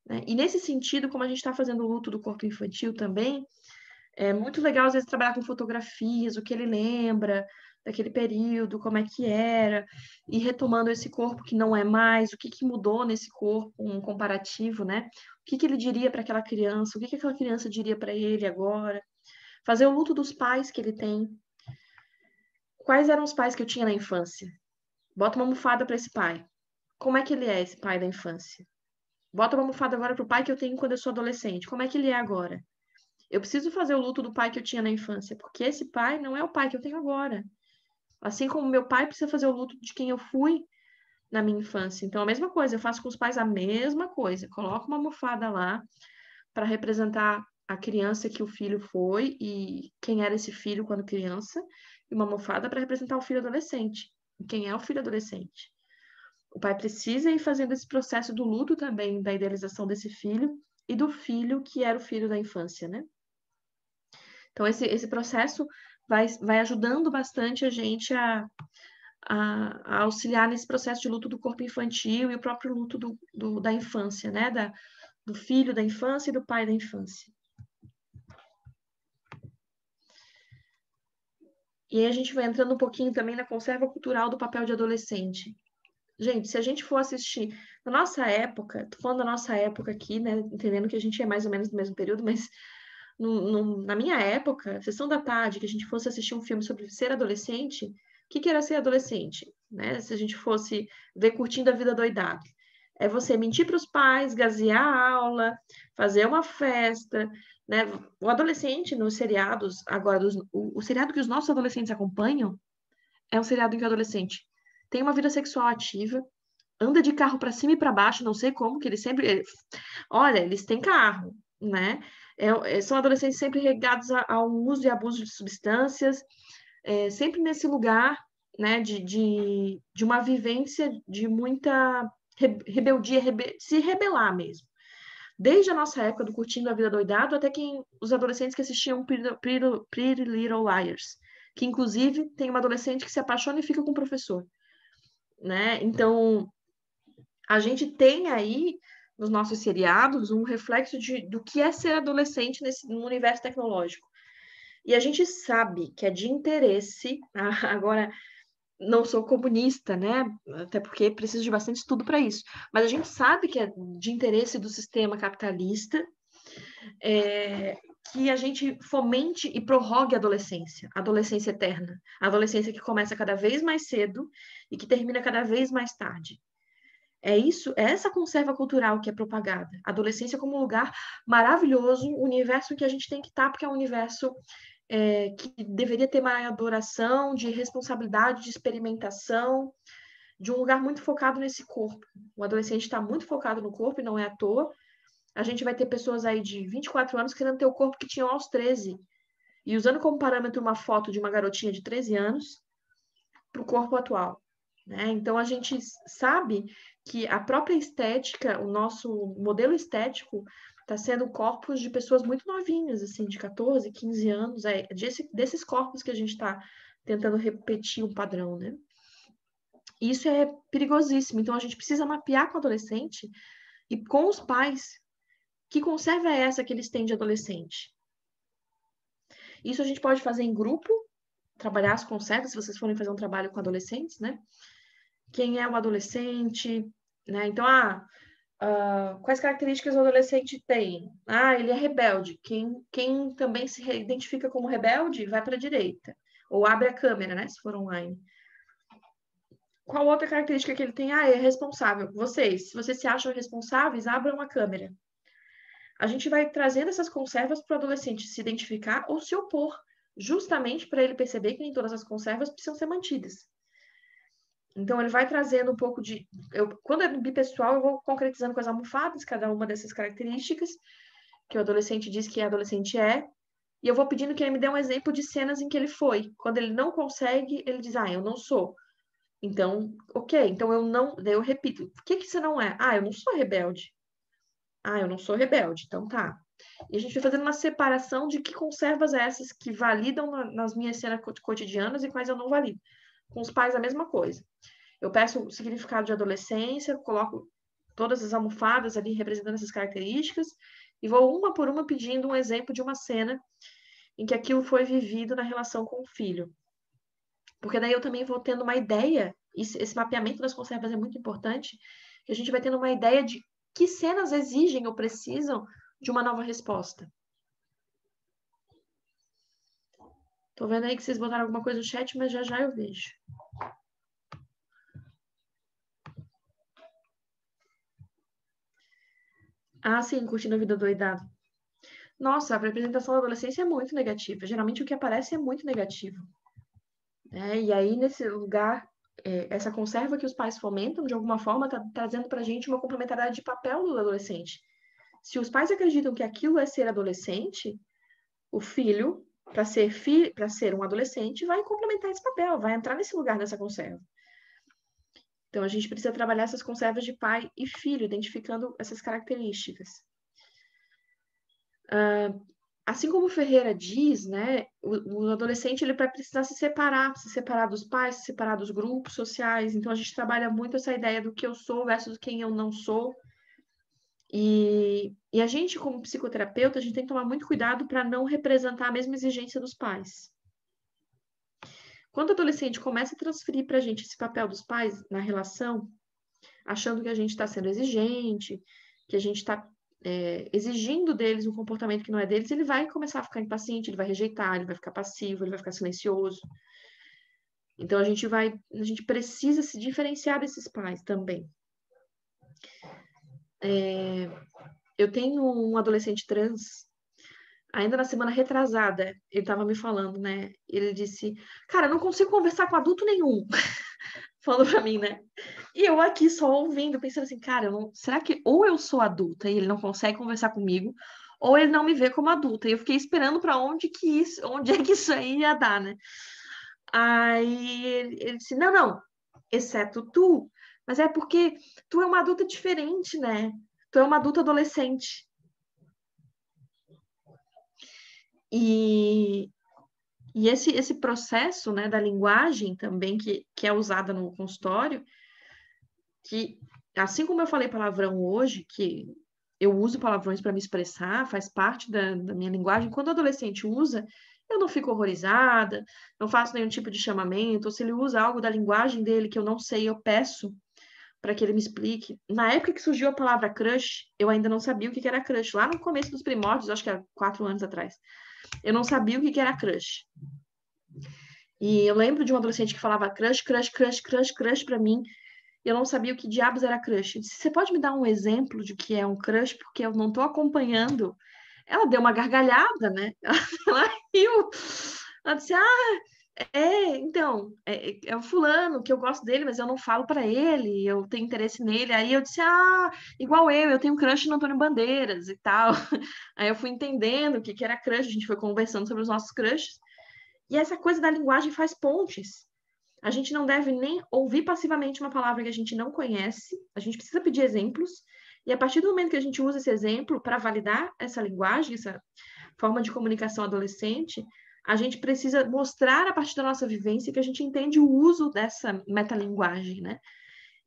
Né? E nesse sentido, como a gente está fazendo o luto do corpo infantil também, é muito legal, às vezes, trabalhar com fotografias, o que ele lembra, daquele período, como é que era, e retomando esse corpo que não é mais, o que mudou nesse corpo, um comparativo, né? O que ele diria para aquela criança, o que aquela criança diria para ele agora. Fazer o luto dos pais que ele tem. Quais eram os pais que eu tinha na infância? Bota uma almofada para esse pai. Como é que ele é, esse pai da infância? Bota uma almofada agora pro pai que eu tenho quando eu sou adolescente. Como é que ele é agora? Eu preciso fazer o luto do pai que eu tinha na infância, porque esse pai não é o pai que eu tenho agora. Assim como meu pai precisa fazer o luto de quem eu fui na minha infância. Então, a mesma coisa, eu faço com os pais a mesma coisa. Coloco uma almofada lá para representar a criança que o filho foi e quem era esse filho quando criança, e uma almofada para representar o filho adolescente. Quem é o filho adolescente? O pai precisa ir fazendo esse processo do luto também, da idealização desse filho e do filho que era o filho da infância, né? Então, esse processo vai ajudando bastante a gente a auxiliar nesse processo de luto do corpo infantil e o próprio luto da infância, né? Do filho da infância e do pai da infância. E aí a gente vai entrando um pouquinho também na conserva cultural do papel de adolescente. Gente, se a gente for assistir na nossa época, tô falando da nossa época aqui, né? Entendendo que a gente é mais ou menos do mesmo período, mas na minha época, sessão da tarde, que a gente fosse assistir um filme sobre ser adolescente, o que era ser adolescente? Né? Se a gente fosse ver Curtindo a Vida Doidado. É você mentir para os pais, gazear a aula, fazer uma festa, né? O adolescente nos seriados, agora, o seriado que os nossos adolescentes acompanham é um seriado em que o adolescente tem uma vida sexual ativa, anda de carro para cima e para baixo, não sei como, que eles sempre... Olha, eles têm carro, né? São adolescentes sempre regados ao uso e abuso de substâncias, sempre nesse lugar, né, de uma vivência de muita rebeldia, se rebelar mesmo. Desde a nossa época do Curtindo a Vida Doidado até os adolescentes que assistiam Pretty Little Liars, que inclusive tem uma adolescente que se apaixona e fica com o professor, né? Então, a gente tem aí nos nossos seriados um reflexo do que é ser adolescente no universo tecnológico. E a gente sabe que é de interesse, agora não sou comunista, né? Até porque preciso de bastante estudo para isso. Mas a gente sabe que é de interesse do sistema capitalista que a gente fomente e prorrogue a adolescência eterna, a adolescência que começa cada vez mais cedo e que termina cada vez mais tarde. É essa conserva cultural que é propagada. A adolescência como um lugar maravilhoso, um universo que a gente tem que estar, porque é um universo que deveria ter uma adoração, de responsabilidade, de experimentação, de um lugar muito focado nesse corpo. O adolescente está muito focado no corpo e não é à toa. A gente vai ter pessoas aí de 24 anos querendo ter o corpo que tinham aos 13 e usando como parâmetro uma foto de uma garotinha de 13 anos para o corpo atual. Né? Então, a gente sabe que a própria estética, o nosso modelo estético está sendo corpos de pessoas muito novinhas, assim, de 14, 15 anos, desses corpos que a gente está tentando repetir um padrão, né? E isso é perigosíssimo. Então, a gente precisa mapear com o adolescente e com os pais que conserva é essa que eles têm de adolescente. Isso a gente pode fazer em grupo, trabalhar as conservas, se vocês forem fazer um trabalho com adolescentes, né? Quem é o adolescente, né? Então, quais características o adolescente tem? Ele é rebelde. Quem também se identifica como rebelde, vai para a direita. Ou abre a câmera, né? Se for online. Qual outra característica que ele tem? É responsável. Se vocês se acham responsáveis, abram a câmera. A gente vai trazendo essas conservas para o adolescente se identificar ou se opor, justamente para ele perceber que nem todas as conservas precisam ser mantidas. Então, ele vai trazendo um pouco de... quando é bipessoal, eu vou concretizando com as almofadas cada uma dessas características que o adolescente diz que adolescente é, e eu vou pedindo que ele me dê um exemplo de cenas em que ele foi. Quando ele não consegue, ele diz, eu não sou. Então, ok, então eu não... Daí eu repito, o que você não é? Eu não sou rebelde. Eu não sou rebelde, então tá. E a gente vai fazendo uma separação de que conservas essas que validam nas minhas cenas cotidianas e quais eu não valido. Com os pais, a mesma coisa. Eu peço o significado de adolescência, coloco todas as almofadas ali representando essas características e vou uma por uma pedindo um exemplo de uma cena em que aquilo foi vivido na relação com o filho. Porque daí eu também vou tendo uma ideia, esse mapeamento das conservas é muito importante, que a gente vai tendo uma ideia de que cenas exigem ou precisam de uma nova resposta. Tô vendo aí que vocês botaram alguma coisa no chat, mas já já eu vejo. Ah, sim, curtindo a vida doidado. Nossa, a representação da adolescência é muito negativa. Geralmente o que aparece é muito negativo. E aí, nesse lugar, essa conserva que os pais fomentam, de alguma forma, está trazendo para a gente uma complementariedade de papel do adolescente. Se os pais acreditam que aquilo é ser adolescente, o filho, para ser um adolescente, vai complementar esse papel, vai entrar nesse lugar dessa conserva. Então, a gente precisa trabalhar essas conservas de pai e filho, identificando essas características. Assim como Ferreira diz, né, o adolescente ele vai precisar se separar dos pais, se separar dos grupos sociais. Então, a gente trabalha muito essa ideia do que eu sou versus quem eu não sou. E a gente, como psicoterapeuta, a gente tem que tomar muito cuidado para não representar a mesma exigência dos pais. Quando o adolescente começa a transferir para a gente esse papel dos pais na relação, achando que a gente está sendo exigente, que a gente está exigindo deles um comportamento que não é deles, ele vai começar a ficar impaciente, ele vai rejeitar, ele vai ficar passivo, ele vai ficar silencioso. Então, a gente precisa se diferenciar desses pais também. Eu tenho um adolescente trans, ainda na semana retrasada, ele estava me falando, né? Ele disse, cara, eu não consigo conversar com adulto nenhum. Falando pra mim, né? E eu aqui só ouvindo, pensando assim, cara, será que ou eu sou adulta e ele não consegue conversar comigo, ou ele não me vê como adulta? E eu fiquei esperando para onde é que isso aí ia dar, né? Aí ele disse, não, exceto tu. Mas é porque tu é uma adulta diferente, né? Tu é uma adulta adolescente. E esse processo, né, da linguagem também, que é usada no consultório, que, assim como eu falei palavrão hoje, que eu uso palavrões para me expressar, faz parte da minha linguagem, quando o adolescente usa, eu não fico horrorizada, não faço nenhum tipo de chamamento, ou se ele usa algo da linguagem dele que eu não sei, eu peço para que ele me explique. Na época que surgiu a palavra crush, eu ainda não sabia o que era crush, lá no começo dos primórdios, acho que era 4 anos atrás. Eu não sabia o que era crush. E eu lembro de um adolescente que falava crush, crush, crush, crush, crush para mim. Eu não sabia o que diabos era crush. Eu disse, você pode me dar um exemplo de que é um crush? Porque eu não estou acompanhando. Ela deu uma gargalhada, né? Ela riu. Ela disse, então, é o fulano, que eu gosto dele, mas eu não falo para ele, eu tenho interesse nele. Aí eu disse, igual eu tenho crush no Antônio Bandeiras e tal. Aí eu fui entendendo o que era crush, a gente foi conversando sobre os nossos crushes. E essa coisa da linguagem faz pontes. A gente não deve nem ouvir passivamente uma palavra que a gente não conhece, a gente precisa pedir exemplos, e a partir do momento que a gente usa esse exemplo para validar essa linguagem, essa forma de comunicação adolescente, a gente precisa mostrar a partir da nossa vivência que a gente entende o uso dessa metalinguagem, né?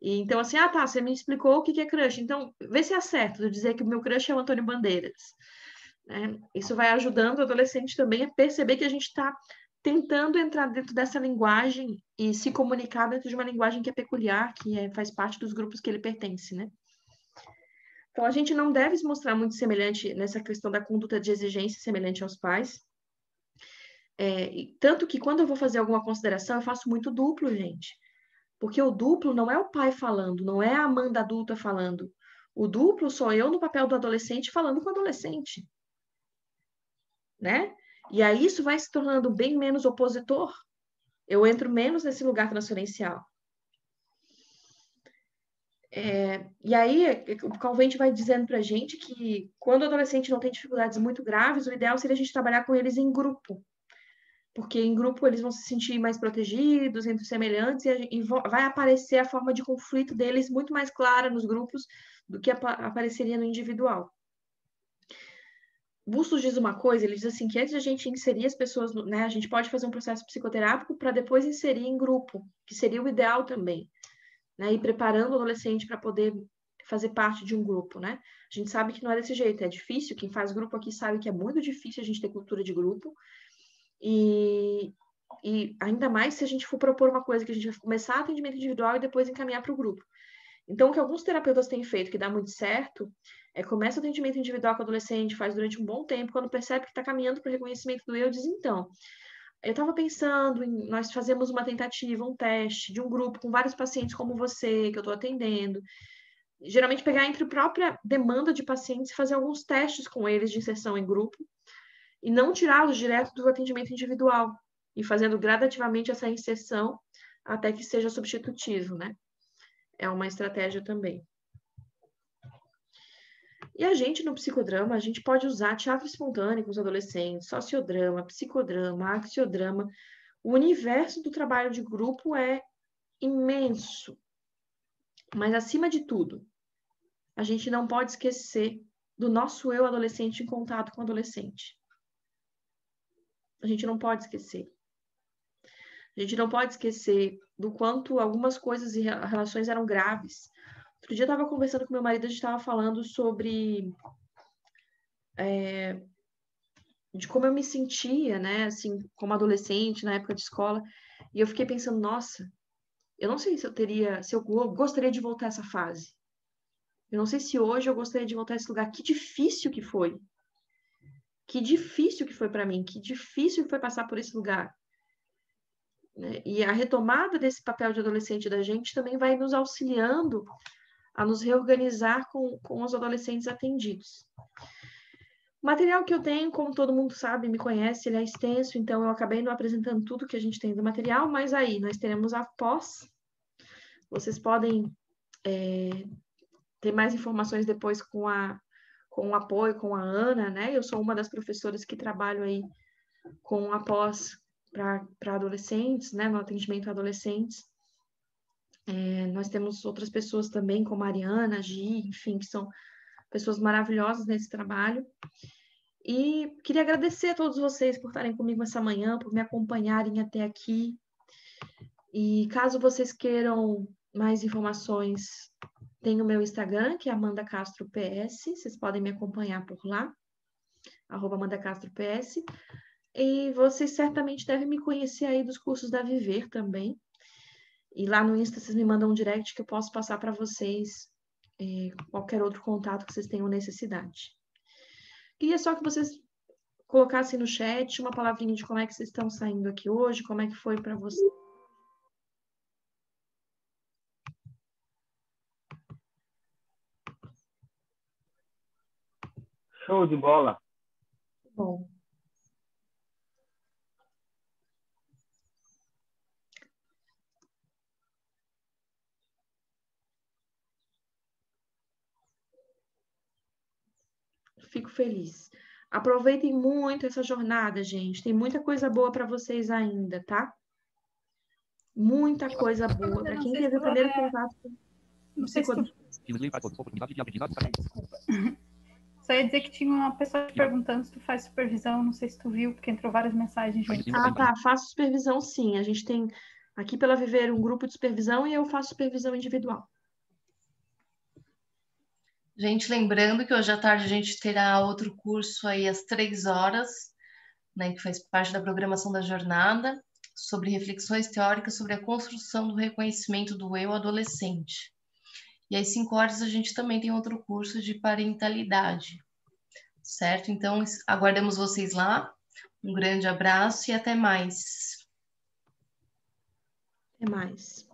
E então, assim, tá, você me explicou o que é crush, então vê se é certo de dizer que o meu crush é o Antônio Bandeiras. Isso vai ajudando o adolescente também a perceber que a gente está tentando entrar dentro dessa linguagem e se comunicar dentro de uma linguagem que é peculiar, que faz parte dos grupos que ele pertence, né? Então, a gente não deve se mostrar muito semelhante nessa questão da conduta de exigência semelhante aos pais. Tanto que quando eu vou fazer alguma consideração, eu faço muito duplo, gente. Porque o duplo não é o pai falando, não é a Amanda adulta falando. O duplo sou eu no papel do adolescente falando com o adolescente. Né? E aí isso vai se tornando bem menos opositor. Eu entro menos nesse lugar transferencial. E aí o Calvente vai dizendo para a gente que quando o adolescente não tem dificuldades muito graves, o ideal seria a gente trabalhar com eles em grupo. Porque em grupo eles vão se sentir mais protegidos, entre semelhantes, e vai aparecer a forma de conflito deles muito mais clara nos grupos do que apareceria no individual. Bustos diz uma coisa, ele diz assim, que antes de a gente inserir as pessoas, né, a gente pode fazer um processo psicoterápico para depois inserir em grupo, que seria o ideal também, né, e preparando o adolescente para poder fazer parte de um grupo, né? A gente sabe que não é desse jeito, é difícil, quem faz grupo aqui sabe que é muito difícil a gente ter cultura de grupo, e e ainda mais se a gente for propor uma coisa que a gente vai começar atendimento individual e depois encaminhar para o grupo. Então, o que alguns terapeutas têm feito, que dá muito certo, é começa o atendimento individual com o adolescente, faz durante um bom tempo, quando percebe que está caminhando para o reconhecimento do eu, diz, então, eu estava pensando em nós fazemos uma tentativa, um teste de um grupo com vários pacientes como você, que eu estou atendendo. Geralmente pegar entre a própria demanda de pacientes e fazer alguns testes com eles de inserção em grupo e não tirá-los direto do atendimento individual e fazendo gradativamente essa inserção até que seja substitutivo, né? É uma estratégia também. E a gente, no psicodrama, a gente pode usar teatro espontâneo com os adolescentes, sociodrama, psicodrama, axiodrama. O universo do trabalho de grupo é imenso. Mas, acima de tudo, a gente não pode esquecer do nosso eu adolescente em contato com o adolescente. A gente não pode esquecer. A gente não pode esquecer do quanto algumas coisas e relações eram graves. Outro dia eu estava conversando com meu marido, a gente estava falando sobre de como eu me sentia, né, assim, como adolescente, na época de escola, e eu fiquei pensando, nossa, eu não sei se eu gostaria de voltar a essa fase. Eu não sei se hoje eu gostaria de voltar a esse lugar. Que difícil que foi. Que difícil que foi para mim, que difícil que foi passar por esse lugar. Né? E a retomada desse papel de adolescente da gente também vai nos auxiliando a nos reorganizar com os adolescentes atendidos. O material que eu tenho, como todo mundo sabe, me conhece, ele é extenso, então eu acabei não apresentando tudo que a gente tem do material, mas aí nós teremos a pós. Vocês podem ter mais informações depois com o apoio, com a Ana, né? Eu sou uma das professoras que trabalho aí com a pós para adolescentes, né? No atendimento a adolescentes. Nós temos outras pessoas também, como a Ariana, a Gi, enfim, que são pessoas maravilhosas nesse trabalho. E queria agradecer a todos vocês por estarem comigo essa manhã, por me acompanharem até aqui. E caso vocês queiram mais informações, tem o meu Instagram, que é Amanda Castro PS. Vocês podem me acompanhar por lá, @Amanda Castro PS. E vocês certamente devem me conhecer aí dos cursos da Viver também. E lá no Insta vocês me mandam um direct que eu posso passar para vocês qualquer outro contato que vocês tenham necessidade. Queria só que vocês colocassem no chat uma palavrinha de como é que vocês estão saindo aqui hoje, como é que foi para vocês. Show de bola. Bom. Fico feliz. Aproveitem muito essa jornada, gente. Tem muita coisa boa para vocês ainda, tá? Muita coisa boa. Para quem teve o primeiro contato com Não sei se tu... Só ia dizer que tinha uma pessoa te perguntando se tu faz supervisão, não sei se tu viu, porque entrou várias mensagens juntas. Ah, tá. Faço supervisão, sim. A gente tem aqui pela Viver um grupo de supervisão e eu faço supervisão individual. Gente, lembrando que hoje à tarde a gente terá outro curso aí às 3h, né, que faz parte da programação da jornada, sobre reflexões teóricas sobre a construção do reconhecimento do eu adolescente. E às 5h a gente também tem outro curso de parentalidade, certo? Então, aguardamos vocês lá. Um grande abraço e até mais. Até mais.